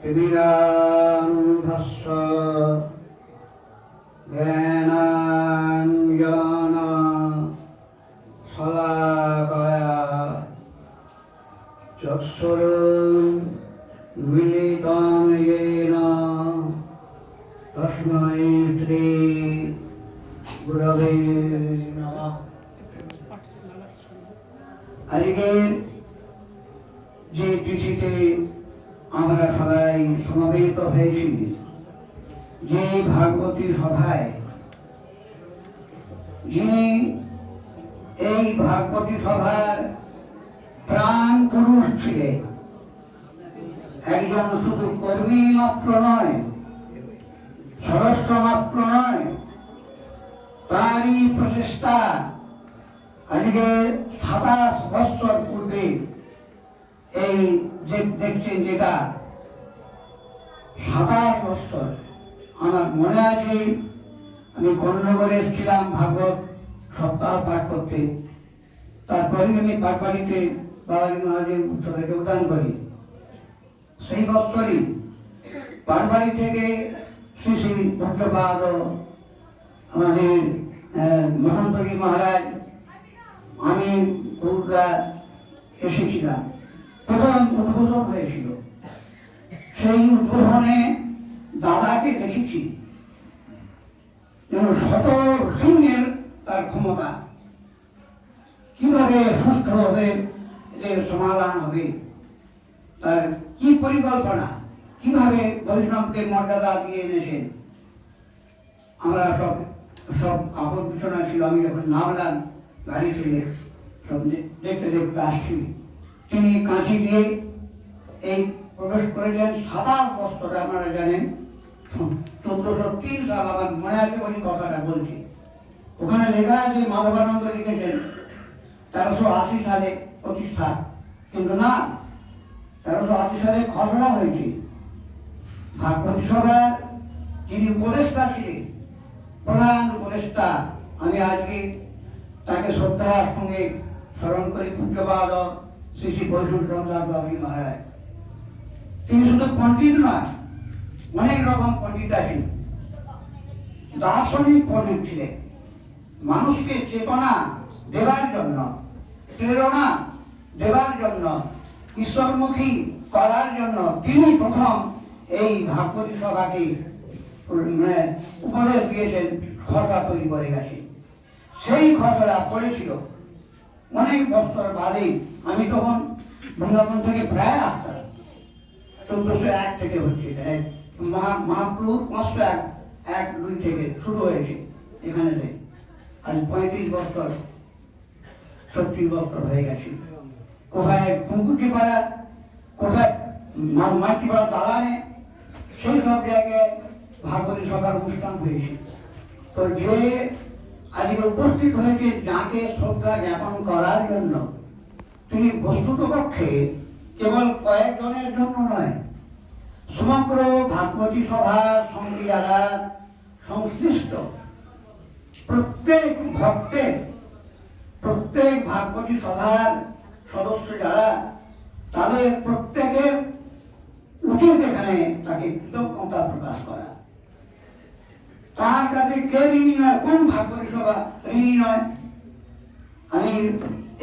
কবিরান্ধস্য জ্ঞানাঞ্জন শলাকয়া চক্ষুরুন্মিলিতং येन তস্मै শ্রী গুরবে নমঃ। আজকের যে চিঠিতে আমরা সবাই সমবেত হয়েছি, যে ভাগবতী সভায়, যিনি এই ভাগবতী সভার প্রাণ পুরুষ ছিলেন, একজন শুধু কর্মী মাত্র নয়, সদস্য মাত্র নয়, তারই প্রচেষ্টা আজকে 27 বছর পূর্বে এই যে দেখছেন, যেটা 27 বছর। আমার মনে আছে, আমি কর্ণনগরে এসেছিলাম ভাগবত সপ্তাহ পাঠ করতে। তারপরে আমি পাটবাড়িতে বাবাজি মহারাজের উৎসবে যোগদান করি। সেই বছরই পাটবাড়ি থেকে শ্রী শ্রী ভট্টপাদ, আমাদের মহন্তগী মহারাজ, আমি গৌররা এসেছিলাম। প্রথম উদ্বোধন হয়েছিল। সেই উদ্বোধনে দাদাকে দেখেছি, যেন শত সিংহের তার ক্ষমতা, কিভাবে সুস্থ হবে, এদের সমাধান হবে, তার কি পরিকল্পনা, কিভাবে বৈষ্ণবকে মর্যাদা দিয়ে এনেছেন। আমরা সব কাপড় বিছানা ছিল। আমি যখন নামলাম গাড়ি থেকে, সব দেখতে দেখতে আসছি, তিনি কাঁচি দিয়ে এই প্রবেশ করেছেন। 27 বছর, আপনারা জানেন 1403 সাল, আমার মনে আছে ওই কথাটা বলছি। ওখানে লেখা আছে, মাধবানন্দ লিখেছেন 1380 সালে প্রতিষ্ঠা, কিন্তু না, 1380 সালে খসড়া হয়েছে। ভাগবতী সভার যিনি উপদেষ্টা ছিলেন, প্রধান উপদেষ্টা, আমি আজকে তাকে শ্রদ্ধার সঙ্গে স্মরণ করি, পূজ্যপাদ শ্রী শ্রী বৈষ্ণব বাবাজি মহারাজ। তিনি শুধু পণ্ডিত নয়, অনেক রকম পণ্ডিত আছেন। দার্শনিক পণ্ডিত ছিলেন। মানুষকে চেতনা দেবার জন্য, প্রেরণা দেবার জন্য, ঈশ্বরমুখী করার জন্য তিনি প্রথম এই ভাগবতী সভাকে উপদেশ দিয়েছেন, খসড়া তৈরি করে গেছে। সেই খসড়া পড়েছিল অনেক বছর বাদে। আমি তখন বৃন্দাবন থেকে প্রায় আসতাম। 1401 থেকে হচ্ছে, মহাপ্রভু 501-2 থেকে শুরু হয়েছে এখানে। আজ 35 বছর 36 বছর হয়ে গেছে। কোথায় কুঙ্কুটিপাড়া, কোথায় মাটিপাড়া দালানে, সেই সব জায়গায় ভাগবতী সভার অনুষ্ঠান হয়েছে। তো যে আজকে উপস্থিত হয়েছে, যাকে শ্রদ্ধা জ্ঞাপন করার জন্য, তিনি বস্তুতপক্ষে কেবল কয়েকজনের জন্য নয়, সমগ্র ভাগবতী সভার সঙ্গে যারা সংশ্লিষ্ট প্রত্যেক ভক্তের, প্রত্যেক ভাগবতী সভার সদস্য যারা, তাদের প্রত্যেকের উচিত এখানে তাকে কৃতজ্ঞতা প্রকাশ করা। তার কাছে কে ঋণী নয়? কোন ভাগবতী সভা ঋণী নয়? আমি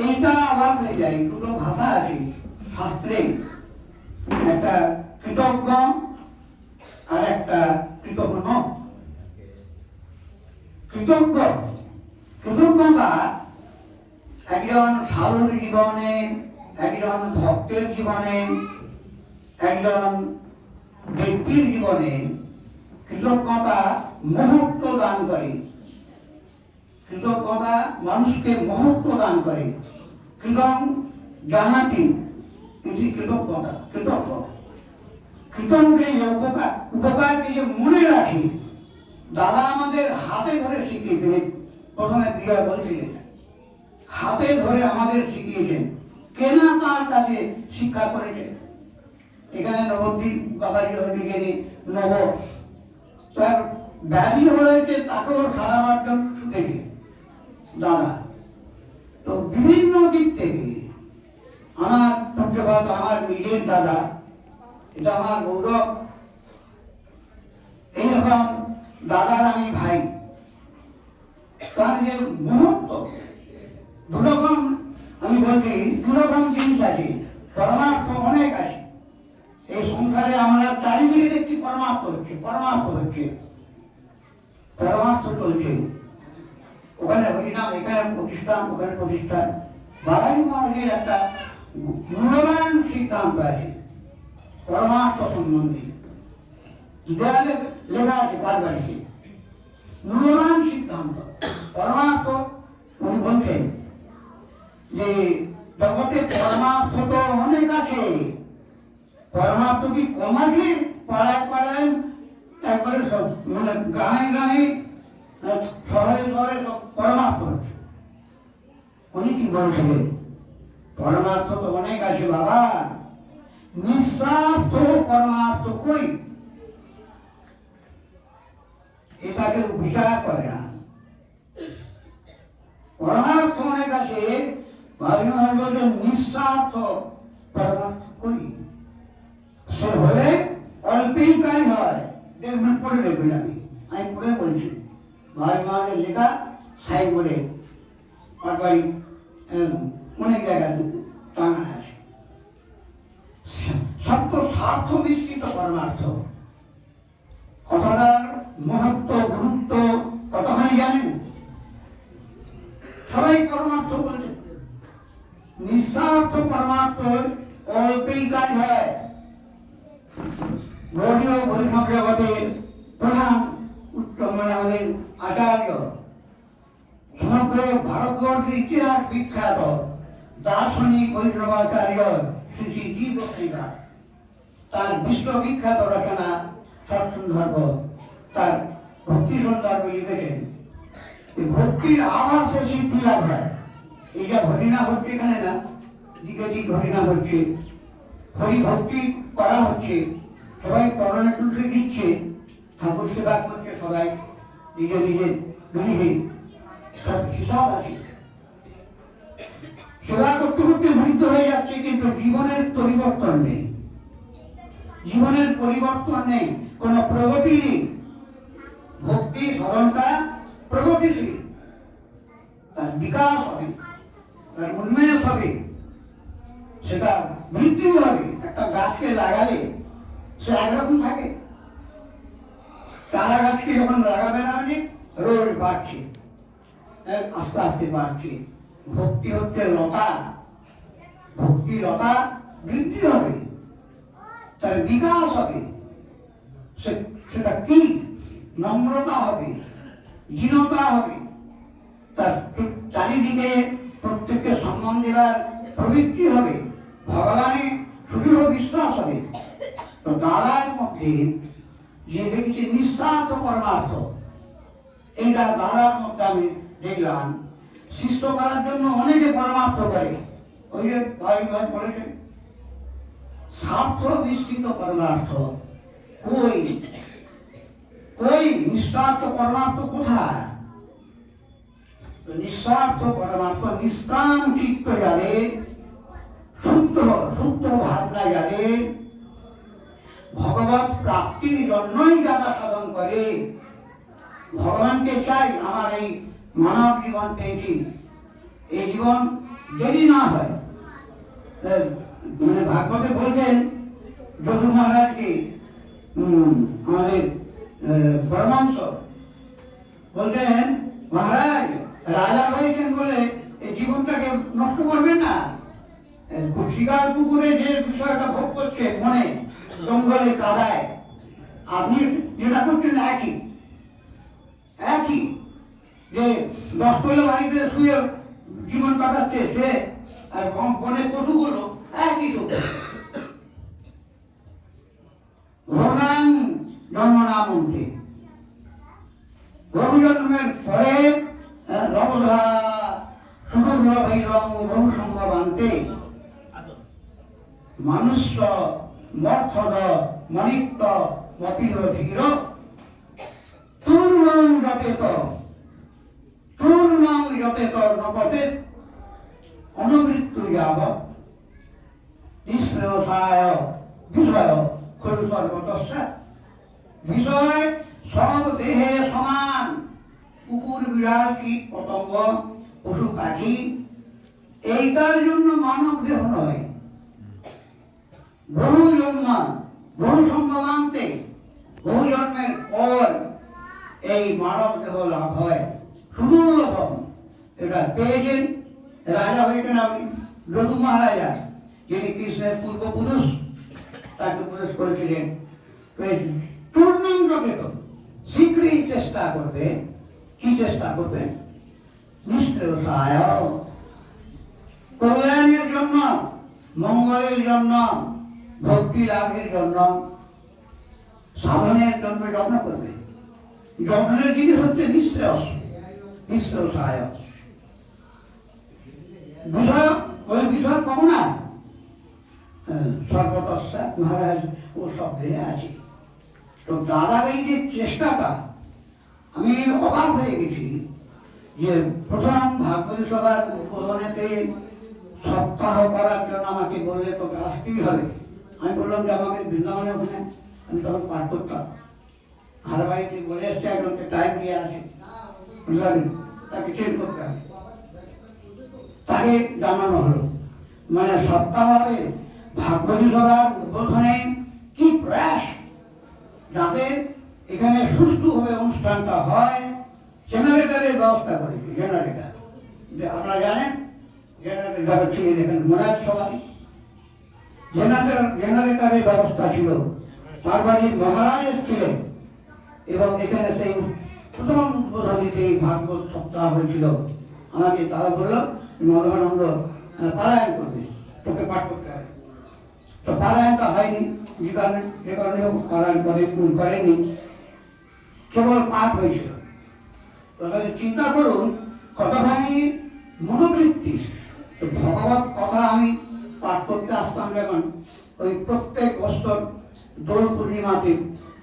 এইটা অবাক হয়ে যাই। দুটো ভাষা আছে শাস্ত্রে, একটা কৃতজ্ঞ আর একটা কৃতজ্ঞ। কৃতজ্ঞতা একজন সাধুর জীবনে, একজন ভক্তের জীবনে, একজন ব্যক্তির জীবনে কৃতজ্ঞতা মহত্ব দান করে। কৃতজ্ঞতা মানুষকে মহত্ব দান করে। কৃতজ্ঞ জানাতি কৃতজ্ঞতা, কৃতজ্ঞ কৃতজ্ঞকে উপকারকে যে মনে রাখি। দাদা আমাদের হাতে ধরে শিখিয়েছিলেন। প্রথমে ক্রিয়া বলছিলেন, হাতে ধরে আমাদের শিখিয়েছেন। কেনা তার কাছে শিক্ষা করেছেন। এখানে নবদ্বীপ বাবাজি হরিগেরি নব, তার ব্যাধি হয়েছে, তাকেও সারাবার জন্য ছুটেছে দাদা। তো বিভিন্ন দিক থেকে আমার পূজ্যপাদ, আমার নিজের দাদা, এটা আমার গৌরব। এইরকম দাদার আমি ভাই, তার যে মুহূর্ত দুরকম, আমি বলছি দুরকম জিনিস আছে, পরমার্থ অনেক আছে। এই সংসারে আমরা চারিদিকে দেখছি পরমার্থ হচ্ছে, পরমার্থ হচ্ছে, পরমার্থ চলছে। ওখানে হরিনাম, এখানে প্রতিষ্ঠান, ওখানে প্রতিষ্ঠান। বাবাজি মহারাজের একটা মূল্যবান সিদ্ধান্ত আছে পরমার্থ সম্বন্ধে, দেয়ালে লেখা আছে বারবারিতে। মূল্যবান সিদ্ধান্ত পরমার্থ। উনি বলছেন যে জগতে পরমার্থ তো অনেক আছে, পরমার্থ কি কম আছে? পাড়ায় পাড়ায়, একবারে সব, মানে গ্রামে গ্রামে, শহরে শহরে সব পরমার্থ হচ্ছে। উনি কি বলছিলেন? পরমার্থ তো অনেক আছে বাবা, নিঃস্বার্থ পরমার্থ কই? এটাকে বিচার করে না। পরমার্থ অনেক আছে, বলছেন নিঃস্বার্থ পরমার্থ কই? সে হলে অল্পেই কাজ হয়। দেখবেন, পড়ে দেখবেন, আমি পড়ে বলছি, ভাই মহারাজের লেখা সাইবোর্ডে পাটবাড়ি অনেক জায়গায় টাঙানো আছে। সত্য স্বার্থ মিশ্রিত পরমার্থ, কথাটার মহত্ব গুরুত্ব কতখানি জানেন? সবাই পরমার্থ বলছে, নিঃস্বার্থ পরমার্থ অল্পেই কাজ হয়। গৌড়ীয় বৈষ্ণব জগতের প্রধান আমাদের আচার্য, সমগ্র ভারতবর্ষের ইতিহাস বিখ্যাত দার্শনিক বৈষ্ণবাচার্য শ্রী শ্রী জীব শ্রীবাস, তার বিশ্ববিখ্যাত রচনা সৎসন্দর্ভ, তার ভক্তি সন্দর্ভ লিখেছেন। ভক্তির আভাসে সিদ্ধি লাভ হয়। এই যা ঘটনা হচ্ছে এখানে, না দিকে দিক ঘটনা হচ্ছে, হরি ভক্তি করা হচ্ছে, সবাই করোনা তুলসে দিচ্ছে, ঠাকুর সেবা করছে, সবাই নিজে নিজে গৃহে, সব হিসাব আছে। সেবা করতে করতে বৃদ্ধ হয়ে যাচ্ছে, কিন্তু জীবনের পরিবর্তন নেই, জীবনের পরিবর্তন নেই, কোনো প্রগতি নেই। ভক্তি ধরনটা প্রগতিশীল, তার বিকাশ হবে, তার উন্নয়ন হবে, সেটা বৃদ্ধি হবে। একটা গাছকে লাগালে সে একরকম থাকে, চারা গাছকে যখন লাগাবে না, মানে রোজ বাড়ছে, আস্তে আস্তে বাড়ছে। ভক্তি হচ্ছে লতা, ভক্তি লতা বৃদ্ধি হবে, তার বিকাশ হবে। সেটা কি? নম্রতা হবে, দীনতা হবে, তার চারিদিকে প্রত্যেককে সম্মান দেওয়ার প্রবৃত্তি হবে, ভগবানে সুদৃঢ় বিশ্বাস হবে। তো দাদার মধ্যে যে দেখছি নিঃস্বার্থ পরমার্থ, এইটা দাদার মধ্যে আমি দেখলাম। শিষ্ট করার জন্য অনেকে পরমার্থ করে, ওই যে ভাই ভাই বলেছেন স্বার্থ মিশ্রিত পরমার্থ কই? কই নিঃস্বার্থ পরমার্থ কোথায়? নিঃস্বার্থ পরমার্থ নিষ্কাম চিত্ত যাবে, শুদ্ধ শুদ্ধ ভাবনা যাবে, ভগবত প্রাপ্তির জন্যই যারা সাধন করে, ভগবানকে চাই, আমার এই মানব জীবন পেয়েছি, এই জীবন যদি না হয়, মানে ভাগবতে বলছেন যদু মহারাজকে, আমাদের পরমাংশ বলছেন, মহারাজ রাজা হয়েছেন বলে এই জীবনটাকে নষ্ট করবেন না। শিকার পুকুরে যে বিষয়টা ভোগ করছে, মনে জঙ্গলে কাদায়, আপনি যেটা করছেন একই, একই যে 10 তলা বাড়িতে শুয়ে জীবন কাটাচ্ছে সে, আর বনে পশুগুলো একই তো। ভগবান জন্ম না মন্ত্রে বহু জন্মের পরে রবধা সুদূর ভৈরং বহু সম্ভব আনতে মানুষ্য মর্থদ মনিত্ব মতির ধীর তূর্ণং যতেত নপতে অনুবৃত্তু যাবৎ নিঃশ্রেয়সায় বিষয় খলু সর্বতস্যা। বিষয় সব দেহে সমান, কুকুর বিড়াল কীট পতঙ্গ পশু পাখি, এইটার জন্য মানব দেহ নয়। বহু জন্ম, বহু সম্ভবান্তে, বহু জন্মের পর এই মানব দেহ লাভ হয়। সুদুর্লভম এটা পেয়েছেন। রাজা হয়েছেন আপনি যদু মহারাজা, যিনি কৃষ্ণের পূর্বপুরুষ, তাকে উপদেশ করেছিলেন পূর্ণাঙ্গকে তো শীঘ্রই চেষ্টা করবে। কি চেষ্টা করবেন? নিশ্চয় কল্যাণের জন্য, মঙ্গলের জন্য, ভক্তি লাভের জন্য, সাধনের জন্য যত্ন করবে। যত্নের জিনিস হচ্ছে নিশ্চয়, নিশ্চয় সহায়ক বিষয়। ওই বিষয় কম না, সর্বতস্যা মহারাজ ও শব্দে আছে। তো দাদার এই যে চেষ্টাটা, আমি অবাক হয়ে গেছি যে প্রথম ভাগবত সভার উদ্বোধনেতে সপ্তাহ করার জন্য আমাকে বললে তোকে আসতেই হবে। আমি বললাম যে আমাকে বৃন্দাবনে ওখানে আমি তখন পাঠ করতাম। আর বাড়িতে বলে এসছে একজনকে টাইম দিয়ে আসে, তাকে চেঞ্জ করতে হবে। তাকে জানানো হলো মানে সপ্তাহে ভাগবত সভার উদ্বোধনে কি প্রয়াস, যাতে এখানে সুষ্ঠুভাবে অনুষ্ঠানটা হয়। জেনারেটরের ব্যবস্থা করেছি। জেনারেটর যে আপনারা জানেন, জেনারেটর যারা ছিলেন এখানে মহারাজ সবাই, জেনারেটরের ব্যবস্থা ছিল। পার্বতীর মহারাজ ছিলেন এবং এখানে সেই প্রথম উদ্বোধনীতে ভাগবত সপ্তাহ হয়েছিল। আমাকে তারা বলল মধবানন্দ পারায়ণ করবে, তোকে পাঠ করতে হবে। তো পারায়ণটা হয়নি, যে কারণে পারায়ণ করেনি, কেবল পাঠ হয়েছিল। তো চিন্তা করুন কতখানি মনোবৃত্তি। তো ভগবত কথা আমি পাঠ করতে আসতাম যখন, ওই প্রত্যেক বছর দোল পূর্ণিমাতে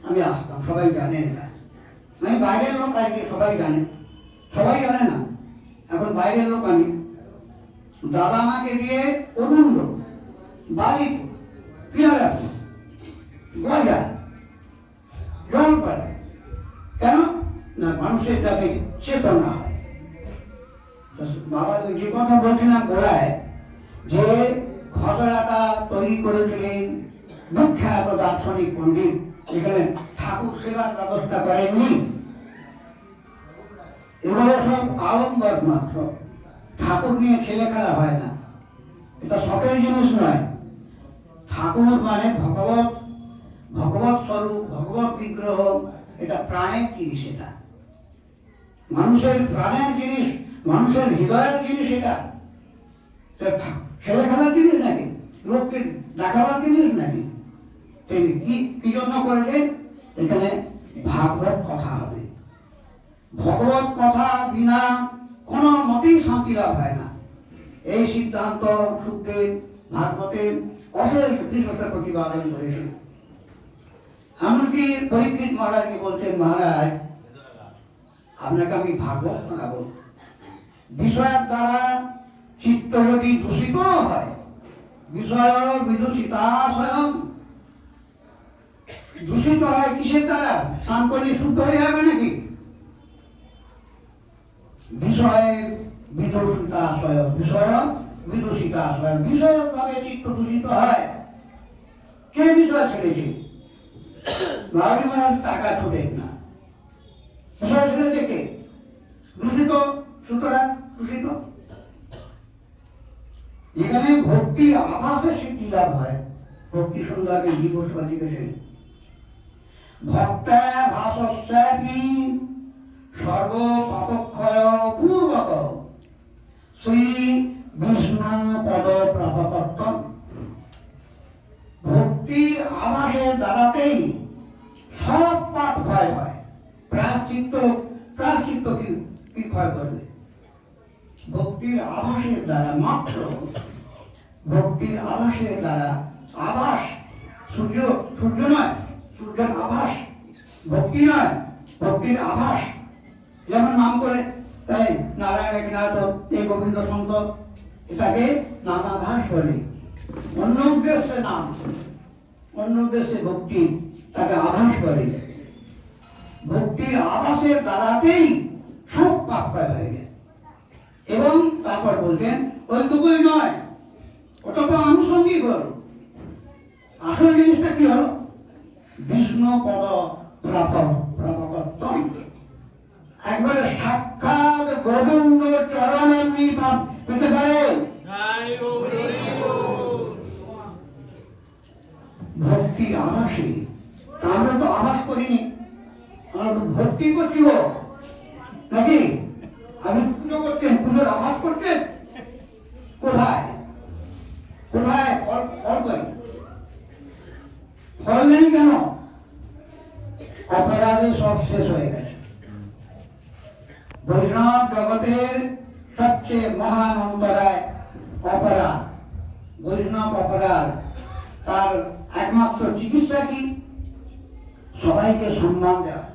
আমি আসতাম। সবাই জানে এটা, আমি বাইরের লোক, আজকে সবাই জানে, সবাই জানে না, এখন বাইরের লোক। আমি দাদা আমাকে দিয়ে অরুণ বালিপুর, পিয়ারাপুর, গজা, জলপাড়া, কেন না মানুষের যাতে চেতনা হয়। বাবা যে কথা বলছিলাম গোড়ায়, যে খসড়াটা তৈরি করেছিলেন বিখ্যাত দার্শনিক পণ্ডিত, এখানে ঠাকুর সেবার ব্যবস্থা করেননি। এগুলো সব আড়ম্বর মাত্র। ঠাকুর নিয়ে ছেলে খেলা হয় না, এটা শখের জিনিস নয়। ঠাকুর মানে ভগবত, ভগবত স্বরূপ, ভগবত বিগ্রহ, এটা প্রাণের জিনিস। এটা মানুষের প্রাণের জিনিস, মানুষের হৃদয়ের জিনিস। এটা ছেলে খেলার জিনিস নাকি, লোককে দেখাবার জিনিস নাকি? কি জন্য করেছে? এখানে ভাগবত কথা হবে। ভগবত কথা বিনা কোনো মতেই শান্তি লাভ হয় না। এই সিদ্ধান্ত সুখদেব ভাগবতের অশেষ বিশেষের প্রতিপাদন করেছেন। এমনকি পরীক্ষিত মহারাজকে বলছেন, মহারাজ আপনাকে আমি ভাগবত শোনাবো। বিষয়ের দ্বারা চিত্ত যদি দূষিত হয়, বিষয় বিদূষিতা স্বয়ং, দূষিত হয় কিসের দ্বারা? স্নান করলে শুদ্ধ হয়ে যাবে নাকি? বিষয় বিদূষিতা স্বয়ং, বিষয় বিদূষিতা স্বয়ং, বিষয় ভাবে চিত্ত দূষিত হয়। কে বিষয় ছেড়েছে? ভাবি মহারাজ টাকা তো দেখ না, বিষয় ছেড়েছে কে? দূষিত, সুতরাং দূষিত। যেখানে ভক্তির আভাসে সিদ্ধি লাভ হয়, ভক্তি সুন্দরকে জীবসবাদী গেছেন ভক্তা ভাষস্যাপি সর্ব পাপক্ষয় পূর্বক শ্রী বিষ্ণু পদ প্রাপকর্তন। ভক্তির আভাসের দ্বারাতেই সব পাপ ক্ষয় হয়। প্রায়শ্চিত্ত, প্রায়শ্চিত্ত কি ক্ষয় করবে? ভক্তির আভাসের দ্বারা মাত্র, ভক্তির আভাসের দ্বারা। আভাস, সূর্য, সূর্য নয়, সূর্যের আভাস, ভক্তি নয়, ভক্তির আভাস। যেমন নাম করে তাই নারায়ণ একনাথ, এই গোবিন্দ সন্ত, এটাকে নামাভাস বলে, অন্য উদ্দেশ্যে নাম। অন্য উদ্দেশ্যে ভক্তি তাকে আভাস করে। ভক্তির আভাসের দ্বারাতেই সব পাপ ক্ষয় হয়ে যায়। এবং তারপর বলতেন ওইটুকুই নয়, ওটা তো আনুষঙ্গিক হল। আসল জিনিসটা কি হল? বিষ্ণু পদ প্রাপকত্বম, একবারে সাক্ষাৎ গোবিন্দ চরণ এমনি পাপ পেতে পারে। ভক্তি আভাসী, আমরা তো আভাস করিনি, আমরা তো ভক্তি করছি গো নাকি? আপনি পুজো করতেন, পুজোর আভাস করতেন? কোথায় কোথায় ফল করি? ফল নেই কেন? অপরাধে সব শেষ হয়ে গেছে। বৈষ্ণব জগতের সবচেয়ে মহান অন্তরায় অপরাধ, বৈষ্ণব অপরাধ। তার একমাত্র চিকিৎসা কি? সবাইকে সম্মান দেওয়া।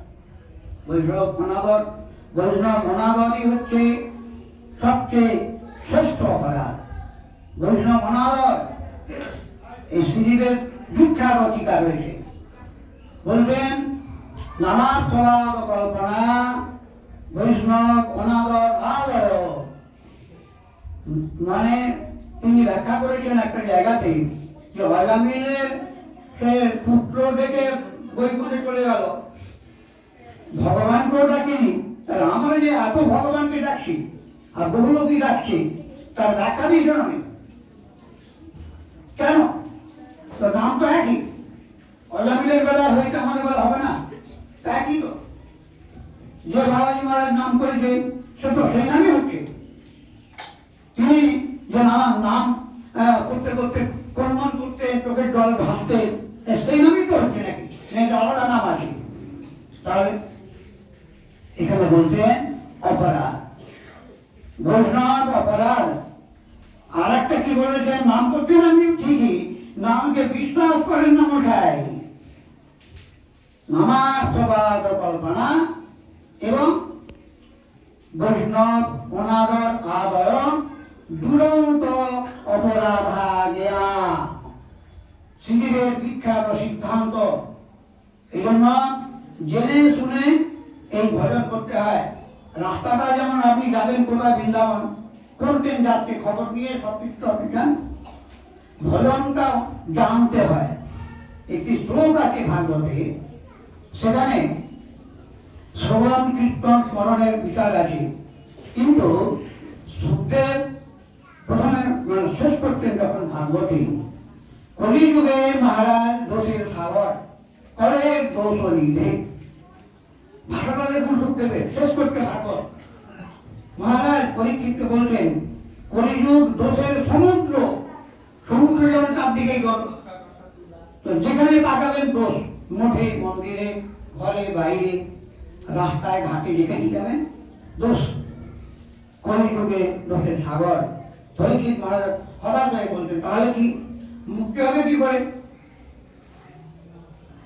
বৈষ্ণব অনাদরই হচ্ছে সবচেয়ে শ্রেষ্ঠ অপরাধ। বৈষ্ণব অনাদর এই শ্রীদেবের বিখ্যাত টিকা রয়েছে। বলবেন নামার স্বভাব কল্পনা বৈষ্ণব অনাদর আদর। মানে তিনি ব্যাখ্যা করেছেন একটা জায়গাতে যে অজামিলের সে পুত্র ডেকে বৈকুণ্ঠে চলে গেল, ভগবানকেও ডাকিনি, তার আমরা যে এত ভগবানকে ডাকছি আর বহুলোকই ডাকছি, তার ব্যাখ্যা দিয়েছে আমি কেন? তো নাম তো একই। অজামিলের বেলা হয়েছে, আমাদের বেলা হবে না, একই তো। যে বাবাজি মহারাজ নাম করেছে সে তো সেই নামই হচ্ছে। তিনি যে নাম করতে করতে কর্মন করতে চোখের জল ভাসতে, সেই নামই তো হচ্ছে নাকি? আলাদা নাম আছে। তাহলে এখানে বলতেন অপরাধ, বৈষ্ণব অপরাধ। আর একটা কি বলেছেন? নাম করতেন আপনি ঠিকই, নামকে বিশ্বাস করেন না মশাই। নামার স্বভাব কল্পনা এবং বৈষ্ণব অনাদর আদর দুরন্ত অপরাধা জ্ঞা, শ্রীদেবের বিখ্যাত সিদ্ধান্ত। এই জন্য জেনে শুনে এই ভজন করতে হয়। রাস্তাটা যেমন আপনি যাবেন কোথায়, বৃন্দাবন, কোন ট্রেন যাচ্ছে খবর নিয়ে সব কিছু আপনি যান, ভজনটা জানতে হয়। একটি শ্লোক আছে ভাগবতে, সেখানে শ্রবণ কীর্তন স্মরণের বিচার আছে, কিন্তু সুখদেব প্রথমে শেষ করতেন যখন ভাগবতী, কলিযুগে মহারাজ দোষের সাগর করে দোষ নিধে। ভাষাটা দেখুন সুখদেবের, শেষ করতে ভাগবত। মহারাজ পরীক্ষিতকে বললেন কলিযুগ দোষের সমুদ্র, সমুদ্র যেমন চারদিকেই গল, তো যেখানে তাকাবেন দোষ, মঠে মন্দিরে ঘরে বাইরে রাস্তায় ঘাটে যেখানে যাবেন দোষ। কলিযুগে দোষের সাগর। পরীক্ষিত মহারাজ হঠাৎ হয়ে বলতেন তাহলে কি মুক্তি হবে কি করে?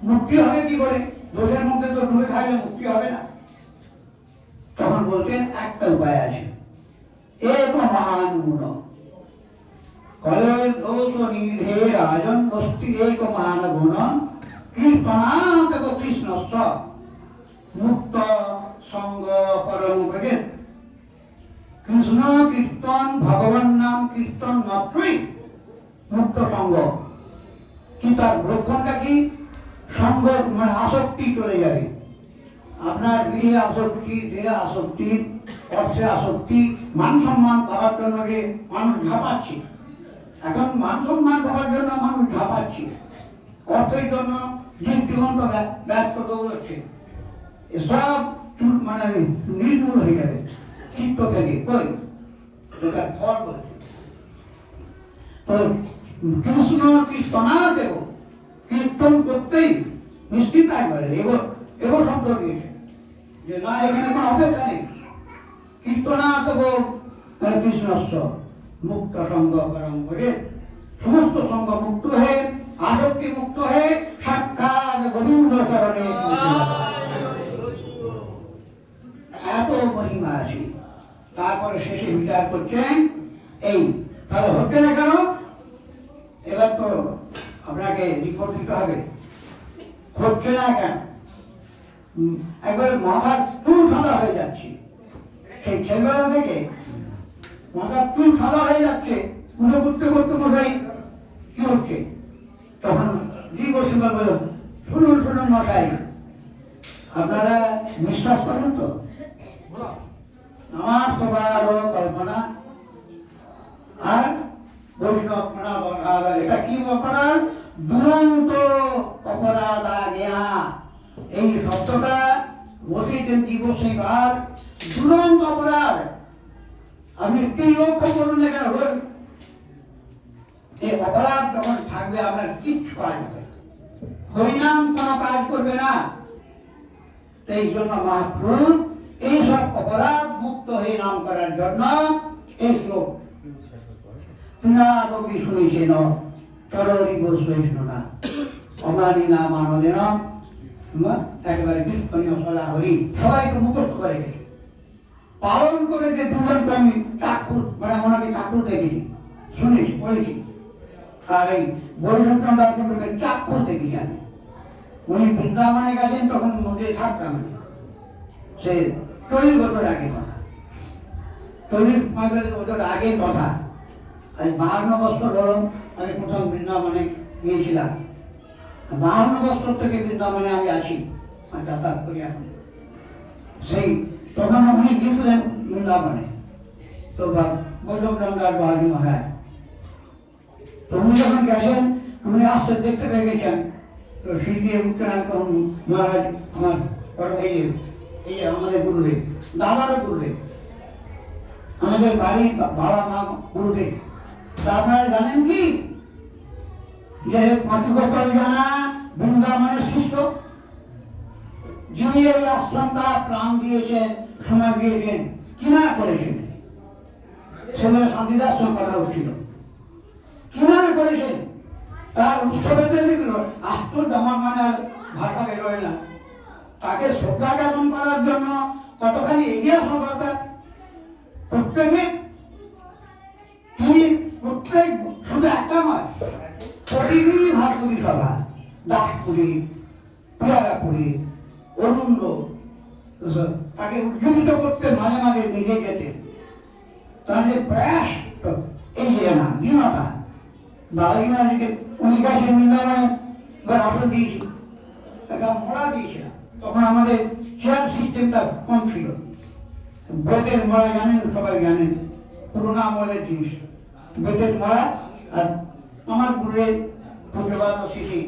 মুক্তি হবে কি করে? দোষের মধ্যে তো ডুবে খাইলে মুক্তি হবে না। তখন বলতেন একটা উপায় আছে, এক মহান গুণ কলের দোষ নিধে রাজন বস্তি এক মহান গুণ কীর্তনাত কৃষ্ণস্ত মুক্ত সঙ্গ পরম ভজে। কৃষ্ণ কীর্তন, ভগবান নাম কীর্তন মাত্রই মুক্ত সঙ্গ। কি তার লক্ষণটা কি? সঙ্গ মানে আসক্তি চলে যাবে। আপনার বিয়ে আসক্তি, দেহে আসক্তি, অর্থে আসক্তি, মান সম্মান পাওয়ার জন্য যে মানুষ ঝাঁপাচ্ছে, এখন মান সম্মান পাওয়ার জন্য মানুষ ঝাঁপাচ্ছে, অর্থের জন্য যে দিগন্ত ব্যস্ত দৌড়চ্ছে, এসব মানে নির্মূল হয়ে যাবে চিত্ত থেকে। কই এটা ফল বলছে। তো কৃষ্ণ কীর্তনা দেব, কীর্তন করতেই নিশ্চিত একবারে এব শব্দ দিয়েছে যে না, এখানে কোনো অপেক্ষা নেই। কীর্তনা দেব কৃষ্ণস্ব মুক্ত সঙ্গ পরম করে, সমস্ত সঙ্গ মুক্ত হয়ে, আসক্তি মুক্ত হয়ে সাক্ষাৎ গোবিন্দ চরণে এত মহিমা আছে। তারপরে শেষে বিচার করছেন এই, তাহলে হচ্ছে না কেন? এবার তো আপনাকে রিপোর্ট দিতে হবে, হচ্ছে না কেন? একবার মাথার চুল সাদা হয়ে যাচ্ছে, সেই ছেলেবেলা থেকে মাথার চুল সাদা হয়ে যাচ্ছে, পুজো করতে করতে মশাই কি হচ্ছে? তখন বসিবার বলল, শুনুন শুনুন মশাই, আপনারা বিশ্বাস করেন তো আমার সবার কল্পনা আর বৈষ্ণব এটা কি অপরাধ? দুরন্ত অপরাধ আগেয়া। এই শব্দটা বসেছেন দিবসে কার দুরন্ত অপরাধ। আপনি কি লক্ষ্য করুন না কেন, এই অপরাধ যখন থাকবে আপনার কিচ্ছু কাজ হবে, হরিনাম কোনো কাজ করবে না। এই জন্য মহাপ্রভু এইসব অপরাধ মুক্ত হয়ে নাম করার জন্য এই শ্লোক পুনাদি শুনেছেন তরি বৈষ্ণনা অমানি না মানদেন একেবারে কীর্তনীয় সলা হরি সবাই তো মুখস্থ করে গেছে, পালন করে যে দুজনকে আমি চাক্ষুর মানে ওনাকে চাক্ষুর দেখেছি, শুনেছি, পড়েছি। আর এই বৈষ্ণব দাসকে চাক্ষুর দেখেছি আমি। উনি বৃন্দাবনে গেছেন তখন মন্দিরে থাকতাম, সে 40 বছর আগে কথা, 40-45 বছর আগের কথা। আজ 52 বছর হল আমি প্রথম বৃন্দাবনে গিয়েছিলাম। 52 বছর থেকে বৃন্দাবনে আমি আসি, যাতায়াত করি এখন। সেই তখন উনি গিয়েছিলেন বৃন্দাবনে, তো বৈষ্ণব রামদাস বাহাদুর মহারাজ। তো উনি যখন গেছেন উনি আসতে দেখতে পেয়ে গেছেন, তো সিঁড়ি উঠছেন তখন মহারাজ আমার এই যে আমাদের গুরুদেব, দাদারও গুরুদেব, আমাদের বাড়ির বাবা মা গুরুদেব। আপনারা জানেন কি যে পাঁচুগোপাল জানা বৃন্দাবনের শিষ্য, যিনি এই আশ্রমটা প্রাণ দিয়েছেন, সময় দিয়েছেন, কিনা করেছেন? ছেলে শান্তিদাশ্রম করা হচ্ছিল, কিনা করেছেন? তার উৎসবের আশ্চর্য, আমার মানে আর ভাষা বেরোয় না। তাকে শ্রদ্ধা জ্ঞাপন করার জন্য কতখানি এগিয়ে আসা দরকার প্রত্যেকে। তিনি প্রত্যেক শুধু একটা নয়, প্রতিদিন ভাতপুরি সভা, দাসপুরি, পিয়ারাপুরি, অরুণ্ড, তাকে উজ্জীবিত করতে মাঝে মাঝে নিজে যেতেন। তার যে প্রয়াস, এই যে না দীনতা, বাবাজিকে উনি গেছেন বৃন্দাবনে, আসন দিয়েছি, একটা মোড়া দিয়েছিলাম। তখন আমাদের চেয়ার সিস্টেমটা কম ছিল। বেতের মোড়া জানেন, সবাই জানেন, পুরোনো আমলের জিনিস, বেতের মোড়া। আর আমার গুরুদেব পূজ্যপাদ শিশি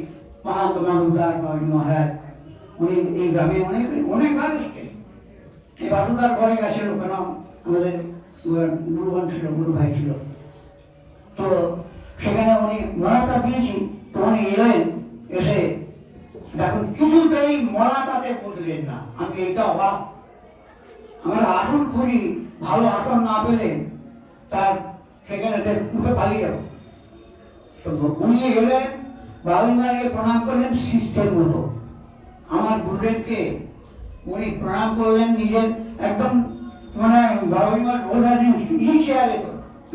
মহান্ত মাধবদাস বাবাজি মহারাজ, উনি এই গ্রামে অনেকবার এসছেন। এই বাসুদার ঘরে গেছেন, ওখানে আমাদের গুরুগণ ছিল, গুরু ভাই ছিল। তো সেখানে উনি মোড়াটা দিয়েছি, তো উনি এলেন, এসে দেখুন কিছুতেই মরাটাতে বসলেন না। আমি এটা অবাক, আমরা আসন খুঁজি, ভালো আসন না পেলে তার সেখানে উঠে পালিয়ে যাব। তো উনি এলেন, বাবুমাকে প্রণাম করলেন শিষ্যের মতো। আমার গুরুদেবকে উনি প্রণাম করলেন নিজের একদম মানে বাবুমার বোঝা ইজি চেয়ারে,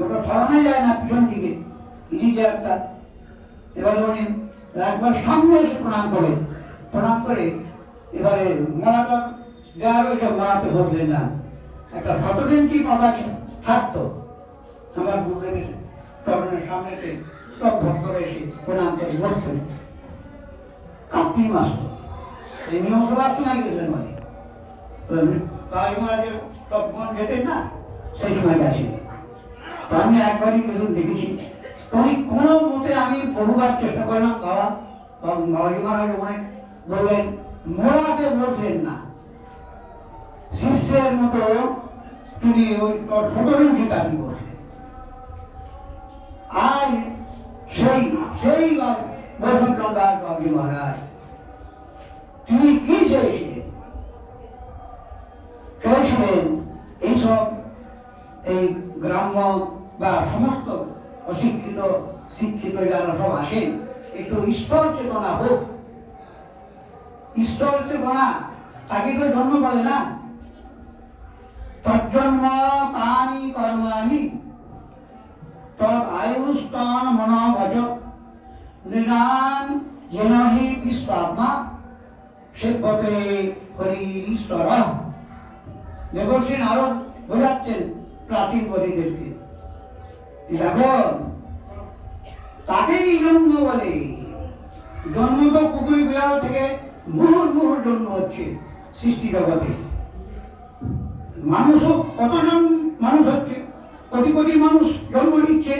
ওটা সরানো যায় না পিছন দিকে, ইজি চেয়ারটা। এবার উনি একবার সামনে এসে প্রণাম করে এবারে মরাটা দেওয়া রয়েছে, মরাতে বসলেন না। একটা 17 ইঞ্চি পাতা থাকতো, আমার গুরুদেবের চরণের সামনেতে সব ভক্ত এসে প্রণাম করে বসতেন। কার্তিক মাস এই নিয়ম সবার সময় গেছিলেন, মানে তাই মহারাজের সব মন যেতেন না, সেই সময় গেছেন। তো আমি একবারই দেখেছি, উনি কোনো মতে, আমি বহুবার চেষ্টা করলাম বাবা, বাবাজি মহারাজ অনেক বললেন মোড়াতে বসলেন না, শিষ্যের মতো তিনি ওই ফটোরুটি দাবি বসলেন। আর সেই বৈষ্ণব দাস বাবাজি মহারাজ তিনি কি চেয়েছিলেন? এইসব এই গ্রাম্য বা সমস্ত অশিক্ষিত শিক্ষিত যারা সব আসেন, একটু ঈশ্বর চেতনা হোক। ঈশ্বর চেতনা তাকে তো জন্ম বলে না, তজ্জন্ম তানি কর্মাণি তদ আয়ুষ্টান মনোবচ নৃণাম যেন হি বিশ্বআত্মা সেবতে হরিশ্বর। দেবশ্রী নারদ বোঝাচ্ছেন প্রাচীন বলিদেরকে, দেখো তাকেই জন্ম বলে। জন্ম তো কুকুর বিড়াল থেকে মুহুর মুহুর জন্ম হচ্ছে সৃষ্টি জগতে। মানুষও কতজন মানুষ হচ্ছে, কোটি কোটি মানুষ জন্ম নিচ্ছে,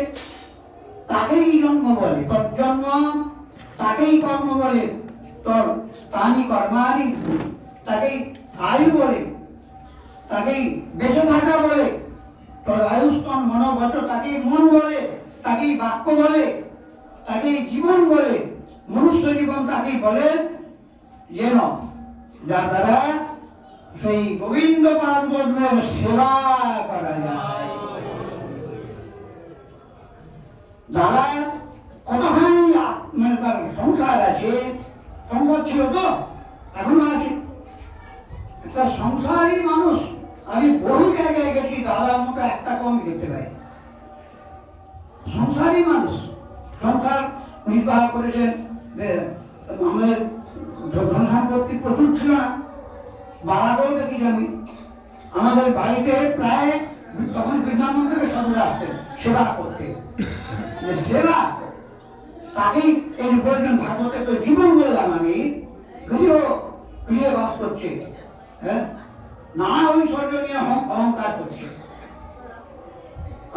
তাকেই জন্ম বলে। তজ্জন্ম, তাকেই কর্ম বলে। তোর তানি কর্মানি, তাকেই আয়ু বলে, তাকেই বেঁচে থাকা বলে। তোর আয়ুস্তন মনোবচ, তাকেই মন বলে, তাকেই বাক্য বলে, তাকেই জীবন বলে। মনুষ্য জীবন তাকেই বলে যেন, যার দ্বারা সেই গোবিন্দ পার্বত্যের সেবা করা যায়। যারা কতখানি মানে তার সংসার আছে, সংসার ছিল তো এখনো আছে, তার সংসারই মানুষ। আমি বহু জায়গায় গেছি, দাদার মতো একটা কম দেখতে পাই। সংসারই মানুষ, সংসার নির্বাহ করেছেন। আমাদের ধন সম্পত্তি প্রচুর ছিল না, বাড়াগোল দেখি আমি। আমাদের বাড়িতে প্রায় তখন বৃদ্ধামন্ত্রীকে সাধুরা আসতেন সেবা করতে। সেবা তাকেই এই বলছেন ভাগবতে, তো জীবন বললাম আমি, গৃহ গৃহে বাস করছে, হ্যাঁ, নানা ঐশ্বর্য নিয়ে অহংকার করছে।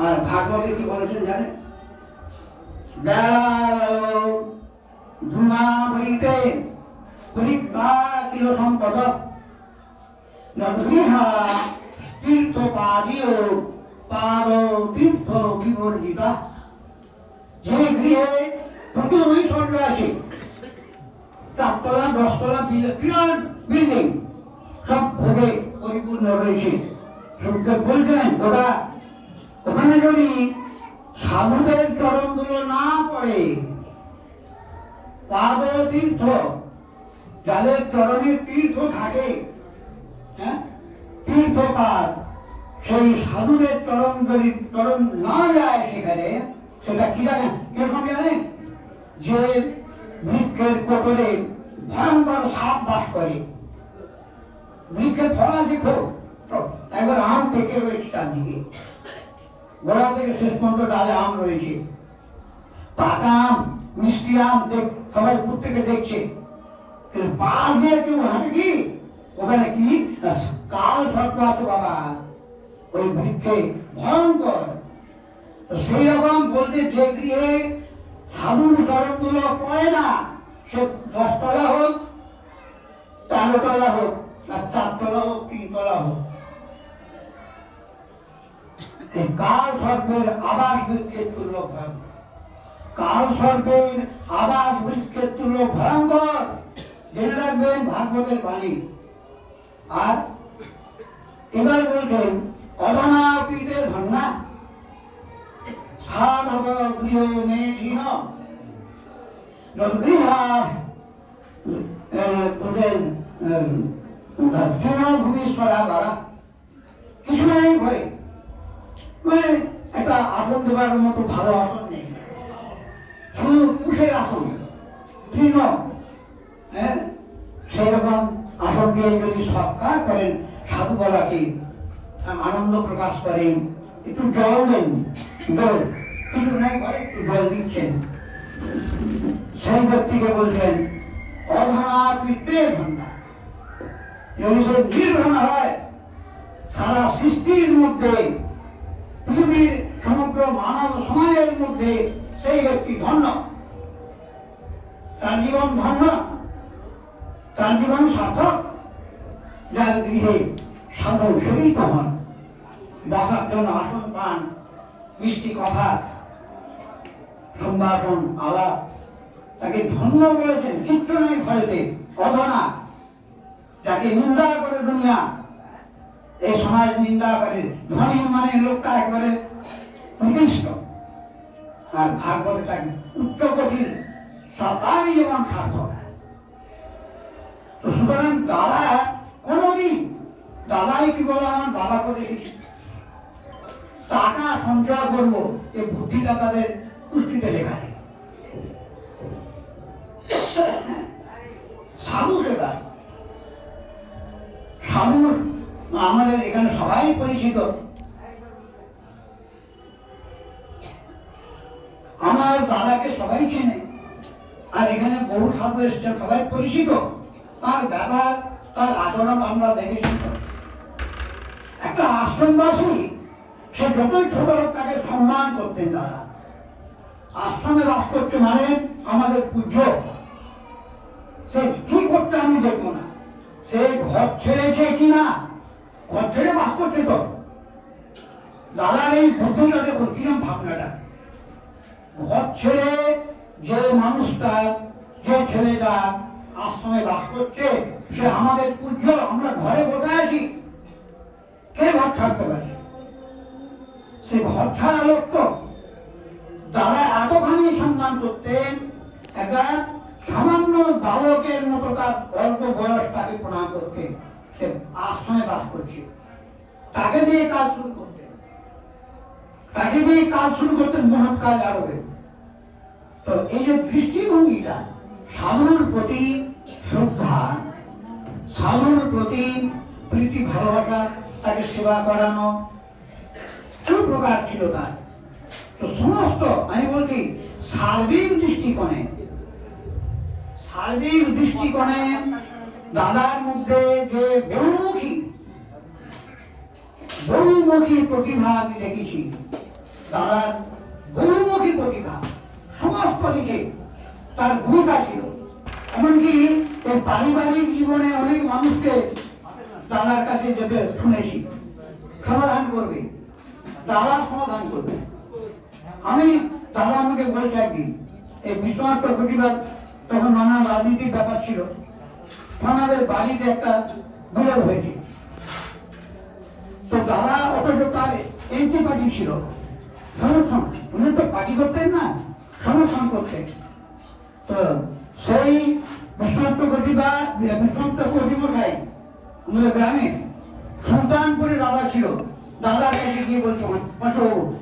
আর ভাগবতে কি বলেছেন জানে? ধুমা বইতে পরিত্যাগিল সম্পদ গৃহা তীর্থ পাদীয় পাদ তীর্থ বিবর্জিতা। যে গৃহে প্রচুর ঐশ্বর্য আছে, 4 তলা 10 তলা বিরাট বিল্ডিং, সব ভোগে পরিপূর্ণ রয়েছে, সুখদেব বলছেন ওরা ওখানে যদি সাধুদের চরণগুলো না পড়ে, পাদ তীর্থ, যাদের চরণে তীর্থ থাকে, হ্যাঁ, তীর্থপাদ, সেই সাধুদের চরণ যদি চরণ না যায় সেখানে, সেটা কি জানেন কিরকম জানেন? যে বৃক্ষের কোটরে ভয়ঙ্কর সাপ বাস করে। বৃক্ষের ফলা দেখো, একবার আম পেকে রয়েছে চারদিকে, গোড়া থেকে শেষ পর্যন্ত ডালে আম রয়েছে, পাকা আম, মিষ্টি আম, সবাই দূর থেকে দেখছে। পা দিয়ে কেউ হাঁটে কি? ওখানে কি কাল সর্প আছে বাবা, ওই বৃক্ষে ভয়ঙ্কর। সেই রকম বলতে, যে গৃহে সাধুর চরণগুলো পড়ে না, সে 10 তলা হোক, 13 তলা হোক, আর 4 তলা হোক, 3 তলা হোক, এই কাল সর্পের আবাস বৃক্ষের তুল্য ভয়ঙ্কর। কাল সর্পের আবাস বৃক্ষের তুল্য ভয়ঙ্কর, জেনে রাখবেন ভাগবতের বাণী। আর এবার বলছেন অধনা পীঠে ধন্যা সাধব গৃহ মেধীন গৃহা ভূমিষ্ঠরা বাড়া। কিছু নেই ঘরে, মানে একটা আসন দেবার মতো ভালো আসন নেই, শুধু কুশের আসন, তৃণ, হ্যাঁ, সেরকম আসন দিয়ে যদি সৎকার করেন, সাধুগলাকে আনন্দ প্রকাশ করেন, একটু জল দেন, জল কিছু নাই ঘরে, একটু জল দিচ্ছেন, সেই ব্যক্তিকে বলছেন অধনা পিতে ধন্যা। যদি সে নির্ধন হয়, সারা সৃষ্টির মধ্যে, পৃথিবীর সমগ্র মানব সমাজের মধ্যে সেই ব্যক্তি ধন্য, তার জীবন ধন্য, তার জীবন সার্থক। যার গৃহে সাধু সেবিত হন, বসার জন্য আসন পান, মিষ্টি কথা, সম্ভাষণ, আলাপ, তাকে ধন্য বলেছেন। কিচ্ছু নাই ঘরেতে, অধনা, যাকে নিন্দা করে দুনিয়া, এই সমাজ নিন্দা করে, ধনী মানে লোকটা একবারে নিকৃষ্ট, আর ভাগবতে তাকে উচ্চ কোটির সরকারি জীবন সার্থক। তো সুতরাং দাদা কোনদিন, দাদাই কি বলো আমার বাবা করে টাকা সঞ্চয় করবো, এই বুদ্ধিটা তাদের পুষ্টিতে লেখা নেই। সাধু সেবা। সাধু আমাদের এখানে সবাই পরিচিত। আমার দাদাকে সবাই চেনে, আর এখানে বহু সাধু এসছে, সবাই পরিচিত। তার ব্যবহার, তার আচরণ আমরা দেখেছি। একটা আশ্রমবাসী সে যতই ছোট হোক তাকে সম্মান করতেন দাদা। আশ্রমে বাস করছে মানে আমাদের পূজ্য। সে কি করতে আমি দেখবো না, সে ঘর ছেড়েছে কিনা, ঘর ছেড়ে বাস করছে তো। দাদার এই বুদ্ধিটা দেখুন কিরম ভাবনাটা। ঘর ছেড়ে যে মানুষটা, যে ছেলেটা আশ্রমে বাস করছে সে আমাদের পূজ্য। আমরা ঘরে বসে আছি, কে ঘর ছাড়তে পারে? সে ঘর ছাড়া লোক তো। দাদা এতখানি সম্মান করতেন, একটা সামান্য বালকের মতো তার অল্প বয়স তাকে প্রণাম করতে। সে আশ্রমে বাস করছে, তাকে দিয়ে কাজ শুরু করতেন, তাকে দিয়ে কাজ শুরু করতেন মহৎ কাজ আরবে। তো এই যে দৃষ্টিভঙ্গিটা, সাধুর প্রতি শ্রদ্ধা, সাধুর প্রতি প্রীতি ভালোবাসা, তাকে সেবা করানো, কোন প্রকার ছিল তার। তো সমস্ত আমি বলছি সার্বিক দৃষ্টিকোণে, সার্বিক দৃষ্টিকোণে দাদার মধ্যে যে বহুমুখী প্রতিভা আমি দেখেছি। দাদার বহুমুখী প্রতিভা, সমস্ত দিকে তার ভূমিকা ছিল। এমনকি এই পারিবারিক জীবনে অনেক মানুষকে দাদার কাছে যেতে শুনেছি, সমাধান করবে, দাদা সমাধান করবে। আমি দাদা আমাকে বলেছে একদিন, এই বিশ্বনাথ প্রতিবাদ তখন নানা রাজনীতির ব্যাপার ছিল, ওনাদের বাড়িতে একটা বিরোধ হয়েছে। তো দাদা অথচ তার এমপি পার্টি ছিল, সমর্থন, উনি তো পার্টি করতেন না, সমর্থন করতেন। তো সেই বিশ্বনাথ প্রতিবাদ, বিশ্বনাথ প্রতিমশাই আমাদের গ্রামে সুলতানপুরে দাদা ছিল। দাদার কাছে গিয়ে বলছে,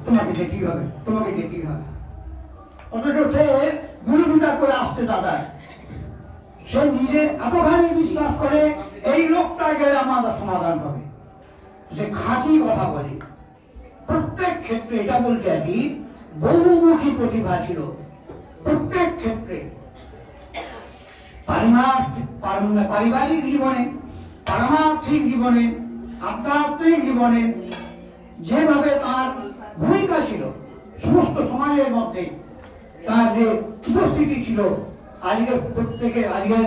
তোমাকে যেতেই হবে, তোমাকে যেতেই হবে। অথচ সে বিরোধিতা করে আসছে দাদা। সে নিজে এতখানি বিশ্বাস করে এই লোকটা গেলে আমাদের সমাধান হবে, যে খাঁটি কথা বলে। প্রত্যেক ক্ষেত্রে এটা বলতে আর কি, বহুমুখী প্রতিভা ছিল প্রত্যেক ক্ষেত্রে। পারিবারিক জীবনে, পারমার্থিক জীবনে, আধ্যাত্মিক জীবনে যেভাবে তার ভূমিকা ছিল, সমস্ত সমাজের মধ্যে তার যে উপস্থিতি ছিল। আজকে প্রত্যেকের, আজকে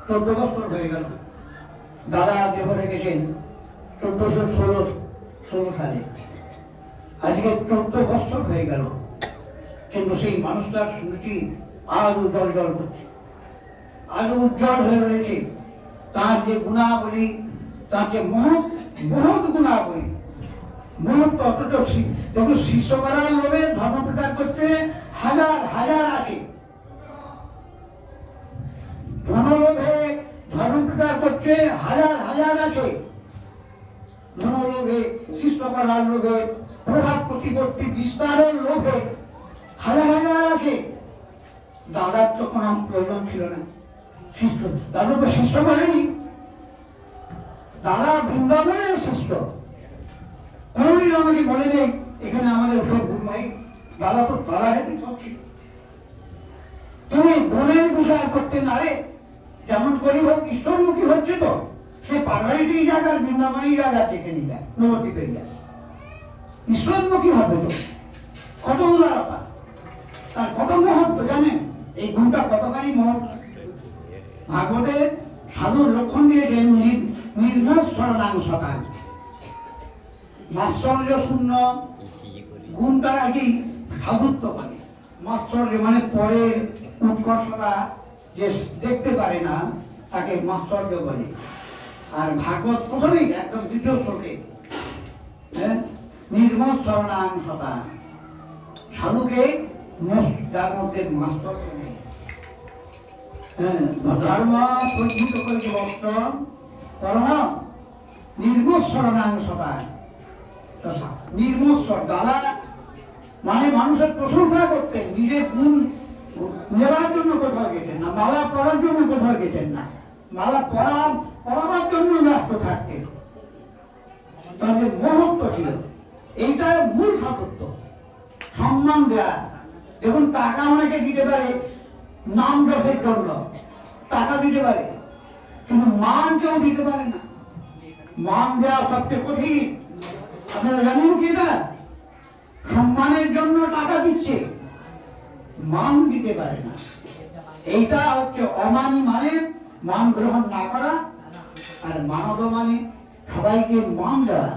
14 বছর হয়ে গেল দাদা দেবরে গেছেন 1416 সালে। আজকে 14 বছর হয়ে গেল, কিন্তু সেই মানুষটার স্মৃতি আজও জল জল করছে, আজও উজ্জ্বল হয়ে রয়েছে। তার যে গুণাবলী, তার যে মহৎ গুণাবলী, মহৎ অথচ দেখুন শিষ্য করার লোভে ধর্ম প্রচার করছে হাজার হাজার আছে, ধনলোভে ধর্ম প্রচার করছে হাজার হাজার আছে, ধনলোভে, শিষ্য করার লোভে, প্রভাব প্রতিপত্তি বিস্তারের লোভে হাজার হাজার আছে। দাদার তো কোনো প্রয়োজন ছিল না, শিষ্য দাদা তো শিষ্য করেনি। দাদা বৃন্দাবনের শিষ্য, কোনদিন আমাকে বলে নেই এখানে আমাদের সব ভাই দাদা তো তারা হেঁটে সব ছিল। তুমি গুণের বিচার করতে না রে, যেমন করি হোক ঈশ্বরমুখী হচ্ছে তো, সে পার্বতী জায়গার বৃন্দাবনী জায়গা দেখে নিয়ে যায়, নবদ্বীপে যায়, ঈশ্বরমুখী হবে তো। কত উদারতা, তার কত মহত্ব জানেন, এই গুণটা কতখানি মহত্ব। ভাগবতে সাধুর লক্ষণ দিয়েছেন নির্মৎসরণাংশকান, মাৎসর্য শূন্য গুণটা আগেই সাধুত্ব করে। মাৎসর্য মানে পরের উৎকর্ষতা যে দেখতে পারে না তাকে মাৎসর্য বলে। আর ভাগবত প্রথমেই একদম দ্বিতীয় শ্লোকে নির্মৎসরণাংশতা, সাধুকে যার মধ্যে মাৎসর্য নেই। ধর্ম পরিচিত করেছে ভক্ত পরম নির্মৎসরণাংশতা। নির্মৎসর দাদা মানে মানুষের প্রশংসা করতেন, নিজের গুণ নেবার জন্য কোথাও গেছেন না, মালা করার জন্য কোথাও গেছেন না, মালা পরাবার জন্য ব্যস্ত থাকতেন। তাদের মহত্ব ছিল, এইটা মূল ঠাকুরত্ব। সম্মান দেয়া, দেখুন টাকা অনেকে দিতে পারে নাম যশের জন্য, টাকা দিতে পারে, কিন্তু মান কেউ দিতে পারে না। মান দেওয়া সবচেয়ে কঠিন। আপনারা জানেন কি না? সম্মানের জন্য টাকা দিচ্ছে, মান দিতে পারে না। এইটা হচ্ছে অমানি, মানে মান গ্রহণ না করা। আর মানব মানে সবাইকে মান দেওয়া।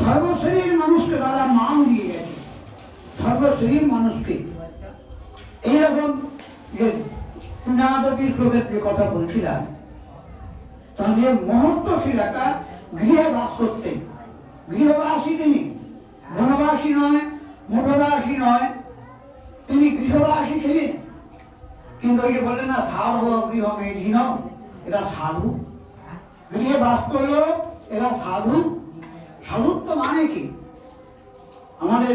সর্বশ্রেণীর মানুষকে তারা মান দিয়ে গেছে, সর্বশ্রেণীর মানুষকে। এইরকম যে পুণ্যাবতী শ্লোকের যে কথা বলছিলাম, তাদের মহত্ব ছিল একটা গৃহে বাস করতেন। গৃহবাসী তিনি, বনবাসী নয়, মঠবাসী নয়, তিনি গৃহবাসী ছিলেন। কিন্তু ওই যে বলে না সাধু গৃহ মেধীন, এরা সাধু, গৃহে বাস করলো, এরা সাধু। সাধুত্ব মানে কি? আমাদের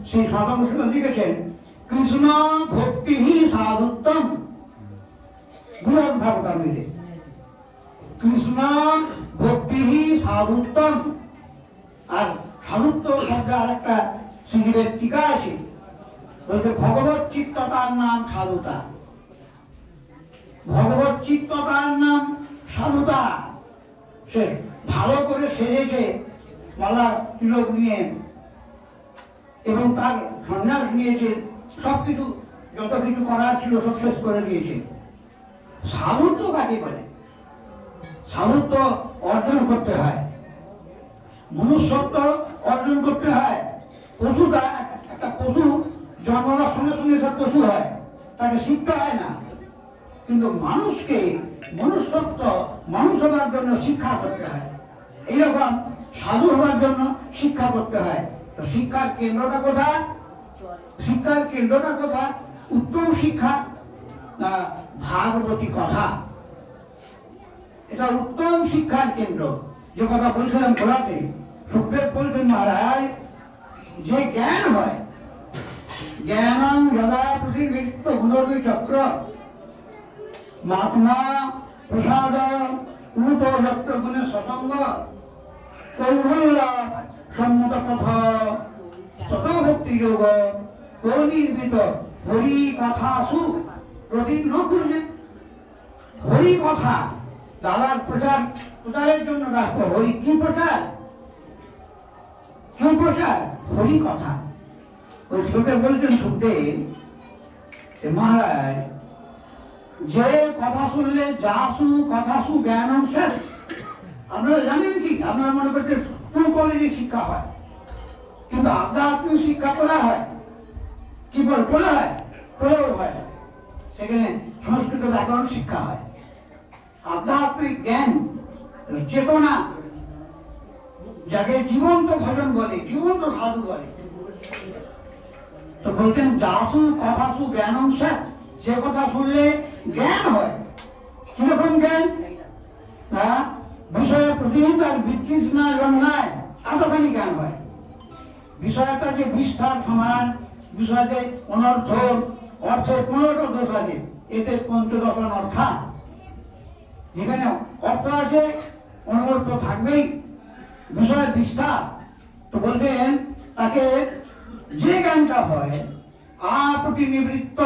সেই সদস্য লিখেছেন, কৃষ্ণ ভক্তি হি সাধুত্তম। বৃহৎ ভাবটা মিলে, কৃষ্ণ ভক্তি হি সাধুত্তম। আর সাধুত্ব শব্দে আরেকটা শিশিরের টিকা আছে, বলতে ভগবত চিত্ততার নাম সাধুতা। ভগবত চিত্ততার নাম সাধুতা। সে ভালো করে সেজেছে মালা তিলক নিয়ে, এবং তার সন্ন্যাস নিয়েছে, সবকিছু যত কিছু করার ছিল সব শেষ করে দিয়েছে। সাধুত্ব কাকে বলে? সাধুত্ব অর্জন করতে হয়, মনুষ্যত্ব অর্জন করতে হয়। পশুটা, একটা পশু জন্মাবার সঙ্গে সঙ্গে সব পশু হয়, তাকে শিখতে হয় না। কিন্তু মানুষকে মনুষ্যত্ব, মানুষ হবার জন্য শিক্ষা করতে হয়। এইরকম সাধু হবার জন্য শিক্ষা করতে হয়। তো শিক্ষার কেন্দ্রটা কোথায়? শিক্ষার কেন্দ্রটা কোথায়? উত্তম শিক্ষা না ভাগবতী কথা, এটা উত্তম শিক্ষার কেন্দ্র। যে কথা বলছিলাম ঘোরাতে, সুখদেব বলছেন মহারাজ, যে জ্ঞান হয়, জ্ঞানং যদা পৃথিবীত্ব গুণবী চক্র মাত্মা প্রসাদ উপ যত্র গুণে সসঙ্গ কৈবল্য সম্মত কথা তত ভক্তি যোগ কর্মীর্বিত হরি কথা সু প্রতিঘ্ন করলে। হরি কথা দাদার প্রচারের জন্য রাখবো। হরি কি প্রচার? কি প্রচার? হরি কথা। ওই শ্লোকে বলছেন সুখদেব, মহারাজ, যে কথা শুনলে যাসু কথাসু জ্ঞান অংশের। আপনারা জানেন কি? আপনারা মনে করছেন কোন কলেজে শিক্ষা হয়, কিন্তু আধ্যাত্মিক শিক্ষা করা হয়। কি বল করা হয়? প্রয়োগ হয়। সেখানে সংস্কৃত ব্যাকরণ শিক্ষা হয়, আধ্যাত্মিক জ্ঞান, চেতনা, যাকে জীবন্ত ভজন বলে, জীবন্ত সাধু বলে। তো বলতেন যাসু কথাসু জ্ঞান অংশে, যে কথা শুনলে জ্ঞান হয়। কিরকম জ্ঞান? বিষয়ে প্রতিহিতার বিতৃষ্ণা জন্মায়, এতখানি জ্ঞান হয়। বিষয়টা যে বিস্তার সমান, বিষয়তে অনর্থ, অর্থে 15টা দোষ আছে, এতে পঞ্চদশন অর্থাৎ যেখানে অর্থ আছে অনর্থ থাকবেই, বিষয় বিস্তার। তো বলছেন তাকে যে জ্ঞানটা হয় আপতি নিবৃত্ত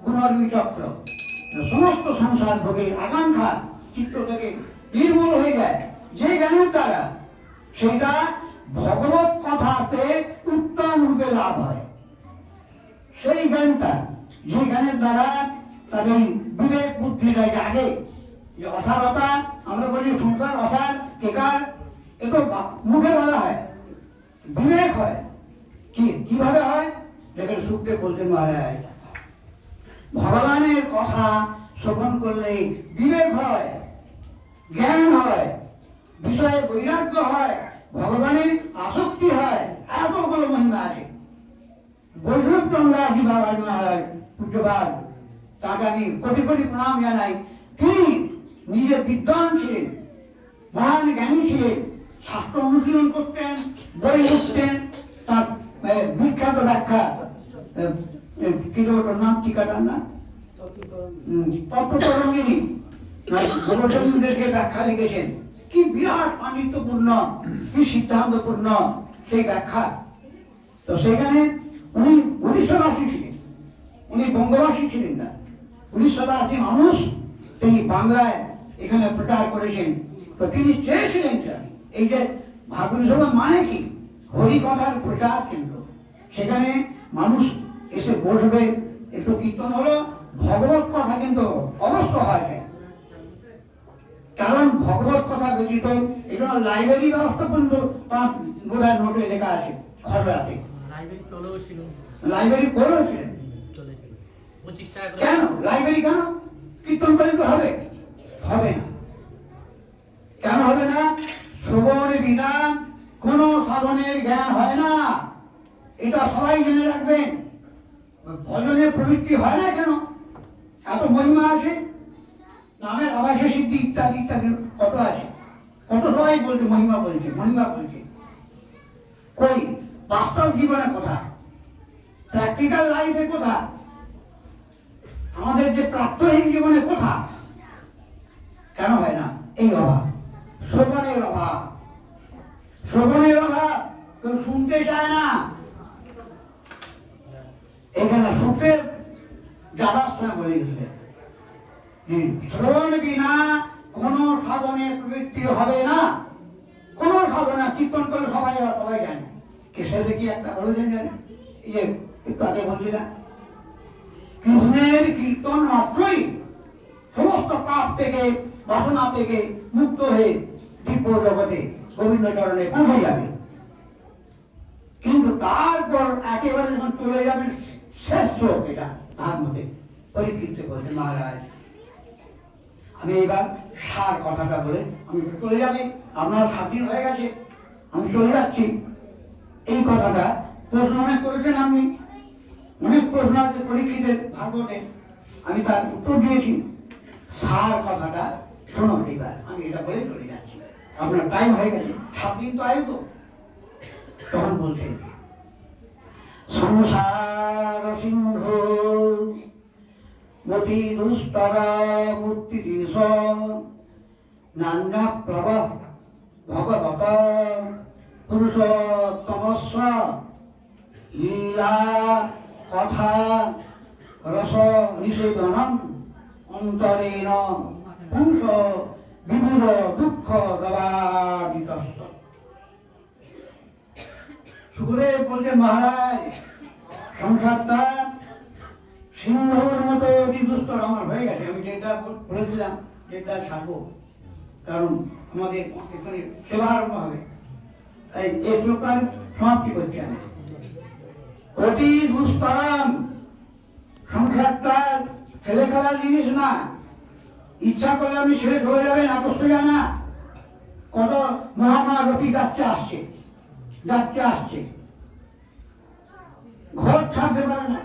গুণর্বী চক্র, সমস্ত সংসার ভোগের আকাঙ্ক্ষা চিত্ত থেকে নির্মূল হয়ে যায় যে জ্ঞানের দ্বারা, সেটা ভগবত কথাতে উত্তম রূপে লাভ হয়। সেই জ্ঞানটা, যে জ্ঞানের দ্বারা তাদের বিবেক বুদ্ধিটা জাগে। যে অসারতা, আমরা বলি সংসার অসার কেকার, এতো মুখে বলা হয়, বিবেক হয়। কিভাবে হয়? দেখেন সুখদেব বলছেন মহারাজ, ভগবানের কথা শ্রবণ করলে বিবেক হয়, জ্ঞান হয়, বিষয়ে বৈরাগ্য হয়, ভগবানের আসক্তি হয়। এতগুলো মহিমা আছে। বৈষ্ণব চন্দ্রাজি বাবা মহারাজ পূজ্যবাদ, তাকে আমি কোটি কোটি প্রণাম জানাই। তিনি নিজে বিদ্বান ছিলেন, মহান জ্ঞানী ছিলেন, শাস্ত্র অনুশীলন করতেন, বই লিখতেন। তার বিখ্যাত ব্যাখ্যা কি ওটার নাম, টিকাটার নাম তত্ত্বতরঙ্গিনী, গোবর্ধনদেরকে ব্যাখ্যা লিখেছেন, কি বিরাট পাণ্ডিত্যপূর্ণ, কি সিদ্ধান্তপূর্ণ সেই ব্যাখ্যা। তো সেখানে উনি উড়িষ্যাবাসী ছিলেন, উনি বঙ্গবাসী ছিলেন না, উড়িষ্যাবাসী মানুষ, তিনি বাংলায় এখানে প্রচার করেছেন। তো তিনি চেয়েছিলেন এই যে ভাগবত সভা মানে কি, হরিকথার প্রচার কেন্দ্র, সেখানে মানুষ এসে বসবে, একটু কীর্তন হলো, ভগবত কথা কিন্তু অবশ্য হয় যায়, কারণ ভগবত কথা ব্যতীত এখানে লাইব্রেরি ব্যবস্থা পর্যন্ত বোধহয় নোটে লেখা আছে, খসড়াতে লাইব্রেরি করেছিলেন। কেন লাইব্রেরি, কেন কীর্তন করে তো হবে, হবে না, কেন হবে না? শ্রবণ বিনা কোন সাধনের জ্ঞান হয় না, এটা সবাই জেনে রাখবেন। ভজনে প্রবৃত্তি হয় না কেন? এত মহিমা আছে, নামের আবাসে সিদ্ধি ইত্যাদি ইত্যাদি কত আছে, কত সবাই বলছে মহিমা, বলছে মহিমা বলছে, কই বাস্তব জীবনে কথা, প্র্যাকটিক্যাল লাইফে কথা, আমাদের যে প্রাত্যহিক জীবনে কথা, কেন হয় না? এই অভাব, শ্রবণের অভাব, শ্রবণের অভাব, কেউ শুনতে চায় না। এখানে সুখের যাদাশ্রয় বলে গেছে, শ্রবণ বিনা কোন সাধনে প্রবৃত্তি হবে না, কোন সাধনা। কীর্তন করে সবাই সবাই জানে, কে শেষে কি একটা বলেছেন জানে, এই যে একটু আগে বলছিলাম, কৃষ্ণের কীর্তন মাত্রই সমস্ত পাপ থেকে, বাসনা থেকে মুক্ত হয়ে দিব্য জগতে গোবিন্দ চরণে পৌঁছে যাবে। কিন্তু তারপর একেবারে যখন চলে যাবেন শেষ শ্লোক, এটা ভাগবতে পরীক্ষিত বলছে মহারাজ, আমি এবার সার কথাটা বলে আমি চলে যাবে, আপনার 7 দিন হয়ে গেছে, আমি চলে যাচ্ছি। এই কথাটা প্রশ্ন অনেক করেছেন, আপনি অনেক প্রশ্ন আছে পরীক্ষিতের ভাগবতে, আমি তার উত্তর দিয়েছি। সার কথাটা শুনুন এবার, আমি এটা বলে চলে যাচ্ছি, আপনার টাইম হয়ে গেছে, 7 দিন তো আয়ু তো। তখন বলছে, সংসার সিন্ধু মতি দুস্তরা মূর্তি দিশ নান্যা প্রভা ভগবত পুরুষোত্তমস্ব লীলা কথা রস নিষেধনম অন্তরেণ পুংস বিমূঢ় দুঃখ গবাদিতস্য। সুখদেব বলছে, মহারাজ সংসারটা সিংহর মতো বিধ্বস্ত আমার হয়ে গেছে। আমি যেটা বলেছিলাম যেটা ছাড়বো, কারণ আমাদের এখানে সেবা আরম্ভ হবে, তাই এই শ্লোকার সমাপ্তি করছি আমি। অতি দুস্তরম, সংসারটা ছেলে খেলার জিনিস না, ইচ্ছা করলে আমি শেষ হয়ে যাবে না, তো সোজা না। কত মহামা রফি যাচ্ছে আসছে, যাচ্ছে আসছে, ঘর ছাড়তে পারে না,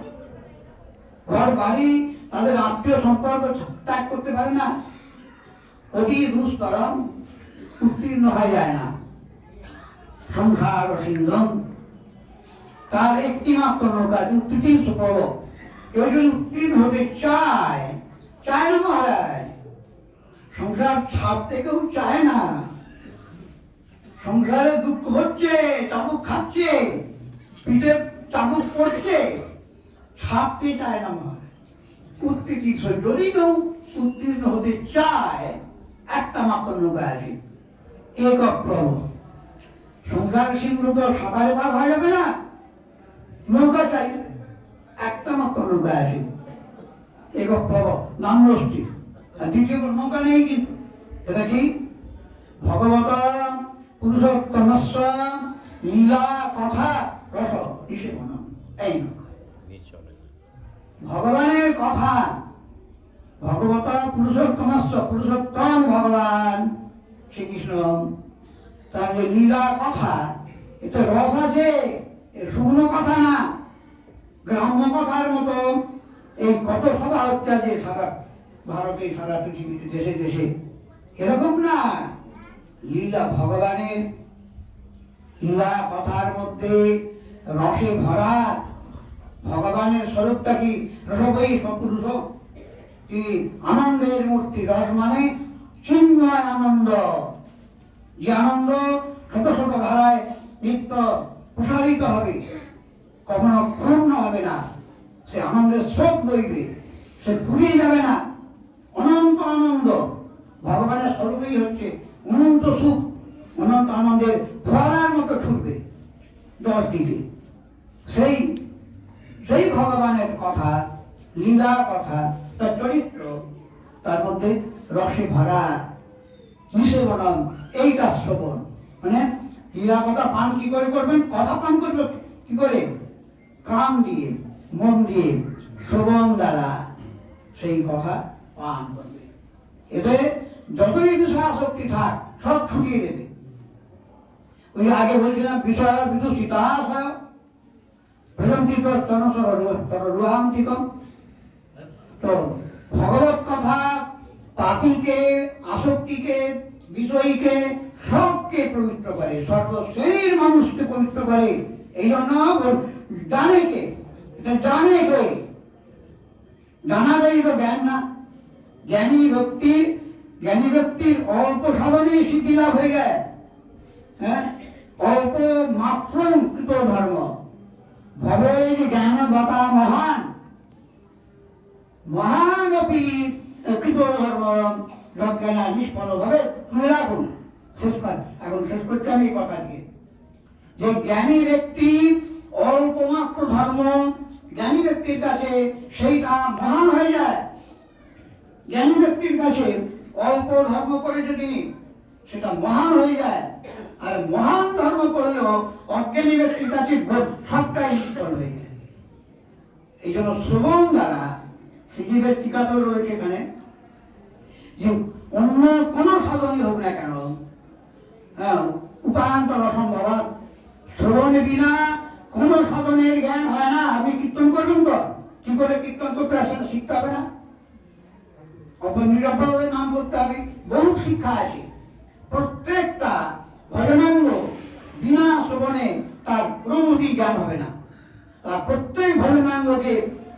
ঘর বাড়ি তাদের আত্মীয় সম্পর্ক ত্যাগ করতে পারে না। অতি দুস্তরম, উত্তীর্ণ হয়ে যায় না। সংসার সিন্ধন, তার একটি মাত্র নৌকা, উত্তীর্ণ সুফল। কেউ যদি উত্তীর্ণ হতে চায়, চায় না মহারাজ, সংসার ছাড়তে কেউ চায় না। সংসারে দুঃখ হচ্ছে, চাবুক খাচ্ছে, পিঠে চাবুক পড়ছে, ছাড়তে চায় না মহারাজ। উত্তীর্ণ, যদি কেউ উত্তীর্ণ হতে চায়, একটা মাত্র নৌকা আছে, একক প্রভু। সংসার সিন্ধু তো সাঁতারে পার হয়ে যাবে না, নৌকা চাই, একটা মাত্র নৌকা আছে, একক প্রভু নাম রষ্টি। আর দ্বিতীয় নৌকা নেই, কিন্তু এটা কি? ভগবত পুরুষোত্তমস্ব লীলা কথা রস নিষেধনম, এই নৌকা। ভগবানের কথা, ভগবত পুরুষোত্তমস্ব, পুরুষোত্তম ভগবান শ্রীকৃষ্ণ, তার যে লীলা কথা, এতে রস আছে, শুকনো কথা না, গ্রাম্য কথার মতো। এই কত সভা হচ্ছে যে সারা ভারতে, সারা পৃথিবীতে, দেশে দেশে, এরকম না। লীলা ভগবানের লীলা কথার মধ্যে রসে ভরা। ভগবানের স্বরূপটা কি? রসবৈ সপুরুষ, তিনি আনন্দের মূর্তি। রস মানে চিন্ময় আনন্দ, যে আনন্দ ছোট ছোট ধারায় নিত্য প্রসারিত হবে, কখনো পূর্ণ হবে না। সে আনন্দের স্রোত বইবে, সে ফুরিয়ে যাবে না। অনন্ত আনন্দ, ভগবানের স্বরূপই হচ্ছে অনন্ত সুখ, অনন্ত আনন্দের ফোয়ারার মতো ছুটবে 10 দিকে। সেই সেই ভগবানের কথা, লীলা কথা, তার চরিত্র, তার মধ্যে রসে ভরা নিষেবনম, এইটা শ্রবণ। মানে লীলা কথা পান কি করে করবেন? কথা পান করবে কি করে? কান দিয়ে, মন দিয়ে, শ্রবণ দ্বারা সেই কথা পান করবে। এতে যতই বিষয় আসক্তি থাক সব ছুটিয়ে দেবে। ওই আগে বলছিলাম বিষয় বিদুষিতা তো ভগবত কথা পাপীকে, আসক্তিকে, বিষয়ীকে সবকে পবিত্র করে, সর্বশ্রেণীর মানুষকে পবিত্র করে। এই জন্য জানে কে? জানে কে? জানাটাই তো জ্ঞান না। জ্ঞানী ব্যক্তির অল্প সাধনেই সিদ্ধি লাভ হয়ে যায়। হ্যাঁ, অল্প মাত্র কৃত ধর্ম ভবে জ্ঞান বাতা মহান মহান অপি কৃত ধর্ম যজ্ঞানা নিষ্ফল ভাবে। শুনে রাখুন, এখন শেষ করছি আমি কথা দিয়ে, যে জ্ঞানী ব্যক্তি অল্প মাত্র ধর্ম, জ্ঞানী ব্যক্তির কাছে সেইটা মহান হয়ে যায়। জ্ঞানী ব্যক্তির কাছে অল্প ধর্ম করে যদি সেটা মহান হয়ে যায়, আর মহান ধর্ম করলেও অজ্ঞানী ব্যক্তির কাছে সবটাই নিষ্ফল হয়ে যায়। এই জন্য শ্রবণ দ্বারা জীবের টিকাতেও রয়েছে এখানে, যে অন্য কোন সাধনই হোক না কেন, হ্যাঁ, উপায়ান্তর অসম্ভব, শ্রবণে বিনা কোন সাধনের জ্ঞান হয় না। আপনি কীর্তন করবেন তো, কি করে কীর্তন করতে হয় সেটা শিখতে হবে না? নিরপরাধের নাম করতে হবে, বহু শিক্ষা আছে। প্রত্যেকটা ভজনাঙ্গ বিনা শ্রবণে তার অনুমতি জ্ঞান হবে না। তার প্রত্যেক ভজনাঙ্গকে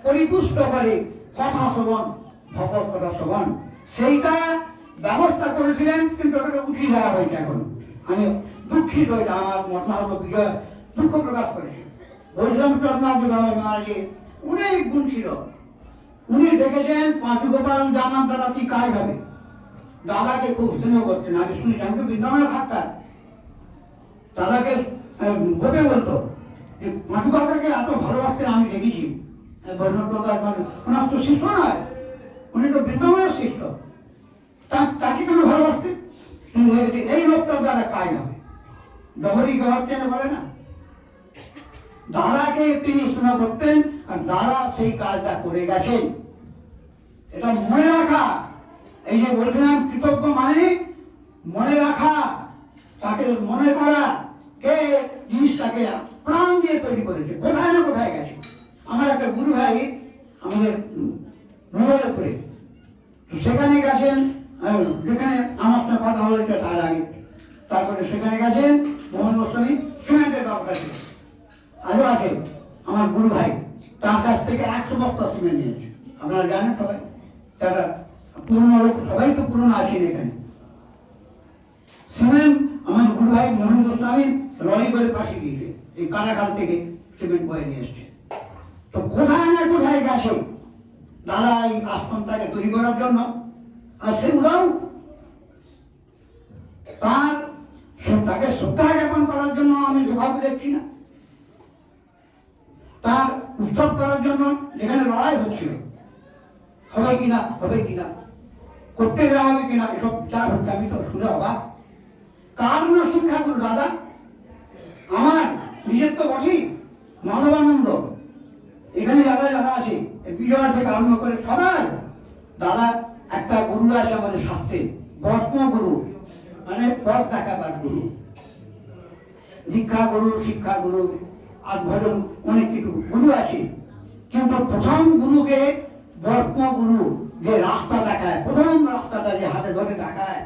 পরিপুষ্ট করে কথা শ্রবণ, ভগবত কথা শ্রবণ। সেইটা ব্যবস্থা করেছিলেন, কিন্তু ওটাকে উঠিয়ে দেওয়া হয়েছে। এখন আমি দুঃখিত, এটা আমার মহাত্মা বিজয় দুঃখ প্রকাশ করেছে। বলছিলাম চন্দ্রনাথ বাবা মহারাজের অনেক গুণ ছিল। উনি দেখেছেন পাঁচু গোপাল জানার দ্বারা কি কাজ হবে। দাদাকে খুব স্নেহ করতেন, আমি শুনেছি, আমি তো বৃন্দাবনে থাকতাম। দাদাকে গোপে বলতো যে পাঁচু কাকাকে এত ভালোবাসতেন আমি দেখেছি। ওনার তো শিষ্য নয়, উনি তো বৃন্দাবনের শিষ্য, তাকে কেন ভালোবাসতেন? এই লোকটার দ্বারা কাজ হবে। জহরি জহর চেনে বলে না, দাদাকে তিনি স্নেহ করতেন, আর দাদা সেই কাজটা করে গেছেন। এটা মনে রাখা। এই যে বলছিলাম কৃতজ্ঞ মানে মনে রাখা, তাকে মনে করা, কে জিনিসটাকে প্রাণ দিয়ে তৈরি করেছে, কোথায় না কোথায় গেছে। আমার একটা গুরু ভাই আমাদের রুমের উপরে, সেখানে গেছেন, যেখানে আমার সঙ্গে কথা হয়েছে তার আগে, তারপরে সেখানে গেছেন মোহন গোস্বামী সিমেন্টের দরকার ছিল। আরো আছে আমার গুরু ভাই, তার কাছ থেকে 100 বস্তা সিমেন্ট নিয়েছে। আপনারা জানেন সবাই, তারা পুরনো লোক, সবাই তো পুরনো আছেন এখানে। সিমেন্ট আমার গুরু ভাই মোহন গোস্বামী লরি করে পাঠিয়ে দিয়েছে, এই কারাখাল থেকে সিমেন্ট বয়ে নিয়ে এসছে। তো কোথায় না কোথায় গেছে দাদা এই আশ্রমটাকে তৈরি করার জন্য। আর সেগুলোও তাকে শ্রদ্ধা জ্ঞাপন করার জন্য আমি যোগাযোগ দেখছি না। তার উৎসব করার জন্য যেখানে লড়াই হচ্ছিল, হবে কিনা করতে দেওয়া হবে কিনা, এসব বিচার হচ্ছে। আমি তো শুনে অবাক। কারণ শিক্ষাগুলো দাদা আমার নিজের তো বটেই, মাধবানন্দ এখানে যারা আছে বিজয় থেকে আরম্ভ করে সবাই, দাদা একটা গুরু আছে আমাদের শাস্ত্রে, বর্ম গুরু, মানে পথ দেখাবার গুরু, দীক্ষা গুরু, শিক্ষা গুরু, আর ভজন অনেক কিছু গুরু আছে। কিন্তু প্রথম গুরুকে বর্ম গুরু, যে রাস্তা দেখায়, প্রথম রাস্তাটা যে হাতে ধরে দেখায়,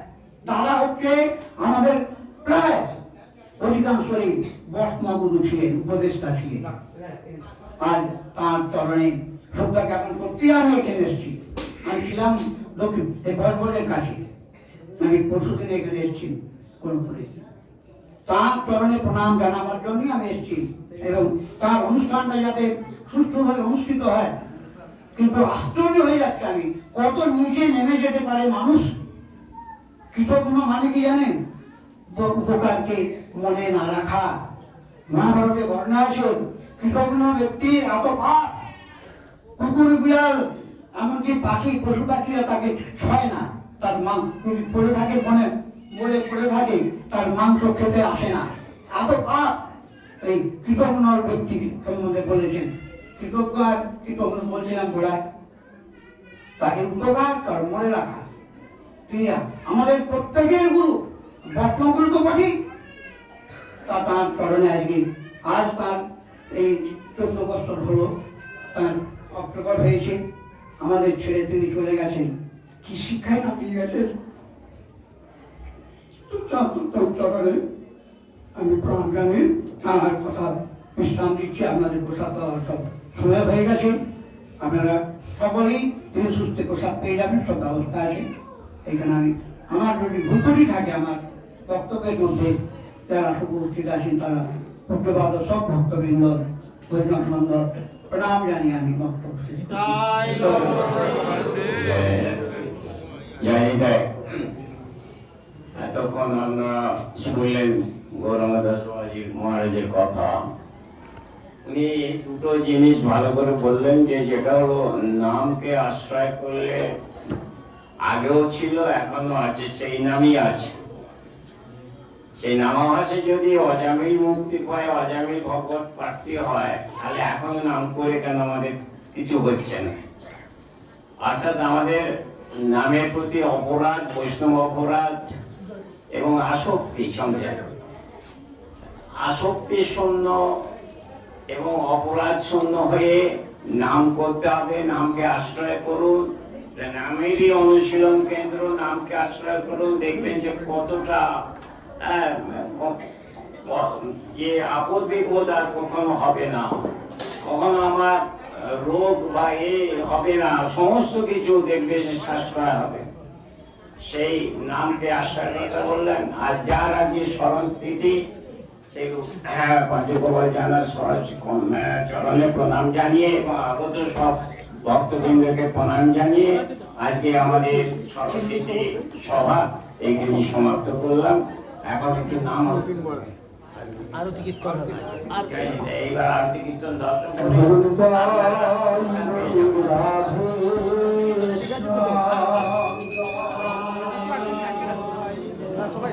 দাদা হচ্ছে আমাদের প্রায় অধিকাংশই বর্ম গুরু ছিলেন, উপদেষ্টা ছিলেন। আর তার চরণে শ্রদ্ধা জ্ঞাপন করতে আমি এখানে এসেছি। আমি ছিলাম দক্ষিণ এই বরবরের কাছে, আমি পরশুদিন এখানে এসেছি কোনপুরে, তার চরণে প্রণাম জানাবার জন্যই আমি এসেছি এবং তার অনুষ্ঠানটা যাতে সুষ্ঠুভাবে অনুষ্ঠিত হয়। কিন্তু আশ্চর্য হয়ে যাচ্ছে আমি, কত নিচে নেমে যেতে পারে মানুষ। কৃতজ্ঞ মানে কি জানেন? উপকারকে মনে না রাখা। মহাভারতে বর্ণনা আছে, কৃতজ্ঞ ব্যক্তির এত পাপ, কুকুর বিড়াল এমনকি পাখি পশু পাখিরা তাকে ছয় না, তার মাংস পড়ে থাকে মনে মরে পড়ে থাকে, তার মাংস খেতে আসে না, এত পাপ এই কৃতজ্ঞ ব্যক্তি সম্বন্ধে বলেছেন। কৃতজ্ঞ আর কৃতজ্ঞ বলছিলাম ঘোড়ায়, তাকে উপকার তার মনে রাখা ক্রিয়া আমাদের প্রত্যেকের গুরু, বর্তমানগুলো তো বটে। তা তার চরণে আজকে আজ তার এই 14 বছর হলো তার অপ্রকট হয়েছে, আমাদের ছেড়ে তিনি চলে গেছেন। কি শিক্ষায় না দিয়ে গেছেন। চরণে আমি প্রণাম জানি, আমার কথা বিশ্রাম দিচ্ছি। আপনাদের প্রসাদ দেওয়ার সব সময় হয়ে গেছে, আপনারা সকলেই তিনি সুস্থ প্রসাদ পেয়ে যাবেন, সব ব্যবস্থা আছে এখানে। আমি আমার যদি ভুলটি থাকে আমার বক্তব্যের মধ্যে, যারা উপস্থিত আছেন তারা পূজ্যপাদ সব ভক্তবৃন্দ বৈষ্ণববৃন্দ প্রণাম জানিয়ে আমি বক্তব্য এতক্ষণ আমরা শুনলেন গৌরাঙ্গদাস মহারাজের কথা। উনি দুটো জিনিস ভালো করে বললেন, যে যেটা হলো নামকে আশ্রয় করলে আগেও ছিল এখনো আছে, সেই নামই আছে। সেই নামাভাসে যদি অজামিল মুক্তি পায়, অজামিল ভগবত প্রাপ্তি হয়, তাহলে এখন নাম করে কেন আমাদের কিছু হচ্ছে না? অর্থাৎ আমাদের নামের প্রতি অপরাধ, বৈষ্ণব অপরাধ এবং আসক্তি, সংসার আসক্তি শূন্য এবং অপরাধ শূন্য হয়ে নাম করতে হবে। নামকে আশ্রয় করুন, নামেরই অনুশীলন কেন্দ্র, নামকে আশ্রয় করুন। দেখবেন যে কতটা যে আপদ বিপদ আর কখনো হবে না, কখনো আমার রোগ বা হবে না, সমস্ত কিছু দেখবে যে সাশ্রয় হবে। সেই নামকে আশ্রয় করতে বললেন। আর যার আজকে স্মরণ তিথি, সেই পঞ্চগোপাল জানার চরণে প্রণাম জানিয়ে এবং আগত সব ভক্তবৃন্দকে প্রণাম জানিয়ে আজকে আমাদের সরস্বতী সভা এইখানে সমাপ্ত করলাম। এখন একটু নাম আরতি কীর্তন হবে, এইবার আরতি কীর্তন দর্শন সবাই